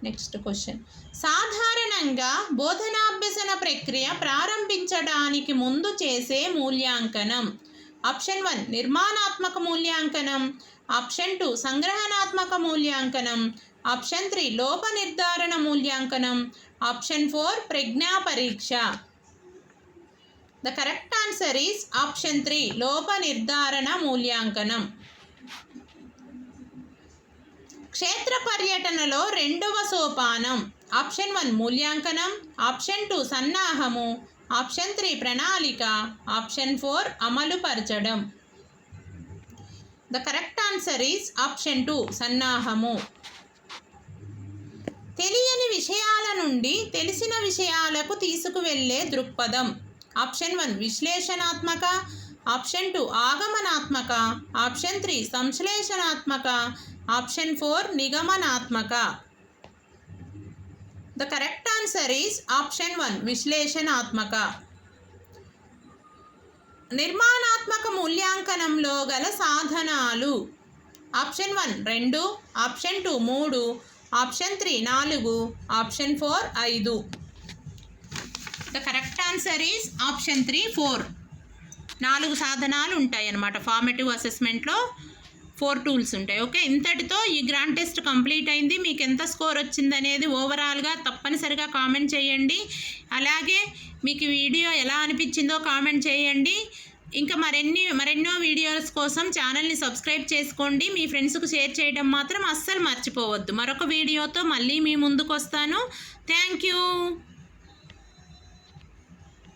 నెక్స్ట్ క్వశ్చన్, సాధారణంగా బోధనాభ్యసన ప్రక్రియ ప్రారంభించడానికి ముందు చేసే మూల్యాంకనం. ఆప్షన్ 1 నిర్మాణాత్మక మూల్యాంకనం, ఆప్షన్ 2 సంగ్రహణాత్మక మూల్యాంకనం, ఆప్షన్ 3 లోప నిర్ధారణ మూల్యాంకనం, ఆప్షన్ 4 ప్రజ్ఞా పరీక్ష. The correct answer is option 3 లోప నిర్ధారణ మూల్యాంకనం. క్షేత్ర పర్యటనలో రెండవ సోపానం. ఆప్షన్ 1 మూల్యాంకనం, ఆప్షన్ 2 సన్నాహము, ఆప్షన్ 3 ప్రణాళిక, ఆప్షన్ 4 అమలు పరచడం. The correct answer is option 2 సన్నాహము. తెలియని విషయాల నుండి తెలిసిన విషయాలకు తీసుకువెళ్ళే దృక్పథం. ఆప్షన్ 1 విశ్లేషణాత్మక, ఆప్షన్ 2 ఆగమనాత్మక, ఆప్షన్ 3 సంశ్లేషణాత్మక, ఆప్షన్ 4 నిగమనాత్మక. The correct answer is option 1 విశ్లేషణాత్మక. నిర్మాణాత్మక మూల్యాంకనంలో గల సాధనాలు. Option 1 2, option 2 3, option 3 4, option 4 5. The correct answer is option 3 4. 4 సాధనాలు ఉంటాయి అన్నమాట. ఫార్మేటివ్ అసెస్మెంట్లో 4 టూల్స్ ఉంటాయి. ఓకే, ఇంతటితో ఈ గ్రాండ్ టెస్ట్ కంప్లీట్ అయింది. మీకు ఎంత స్కోర్ వచ్చిందనేది ఓవరాల్గా తప్పనిసరిగా కామెంట్ చేయండి. అలాగే మీకు వీడియో ఎలా అనిపించిందో కామెంట్ చేయండి. ఇంకా మరెన్నో వీడియోస్ కోసం ఛానల్ని సబ్స్క్రైబ్ చేసుకోండి. మీ ఫ్రెండ్స్కు షేర్ చేయడం మాత్రం అస్సలు మర్చిపోవద్దు. మరొక వీడియోతో మళ్ళీ మీ ముందుకు వస్తాను. Thank you.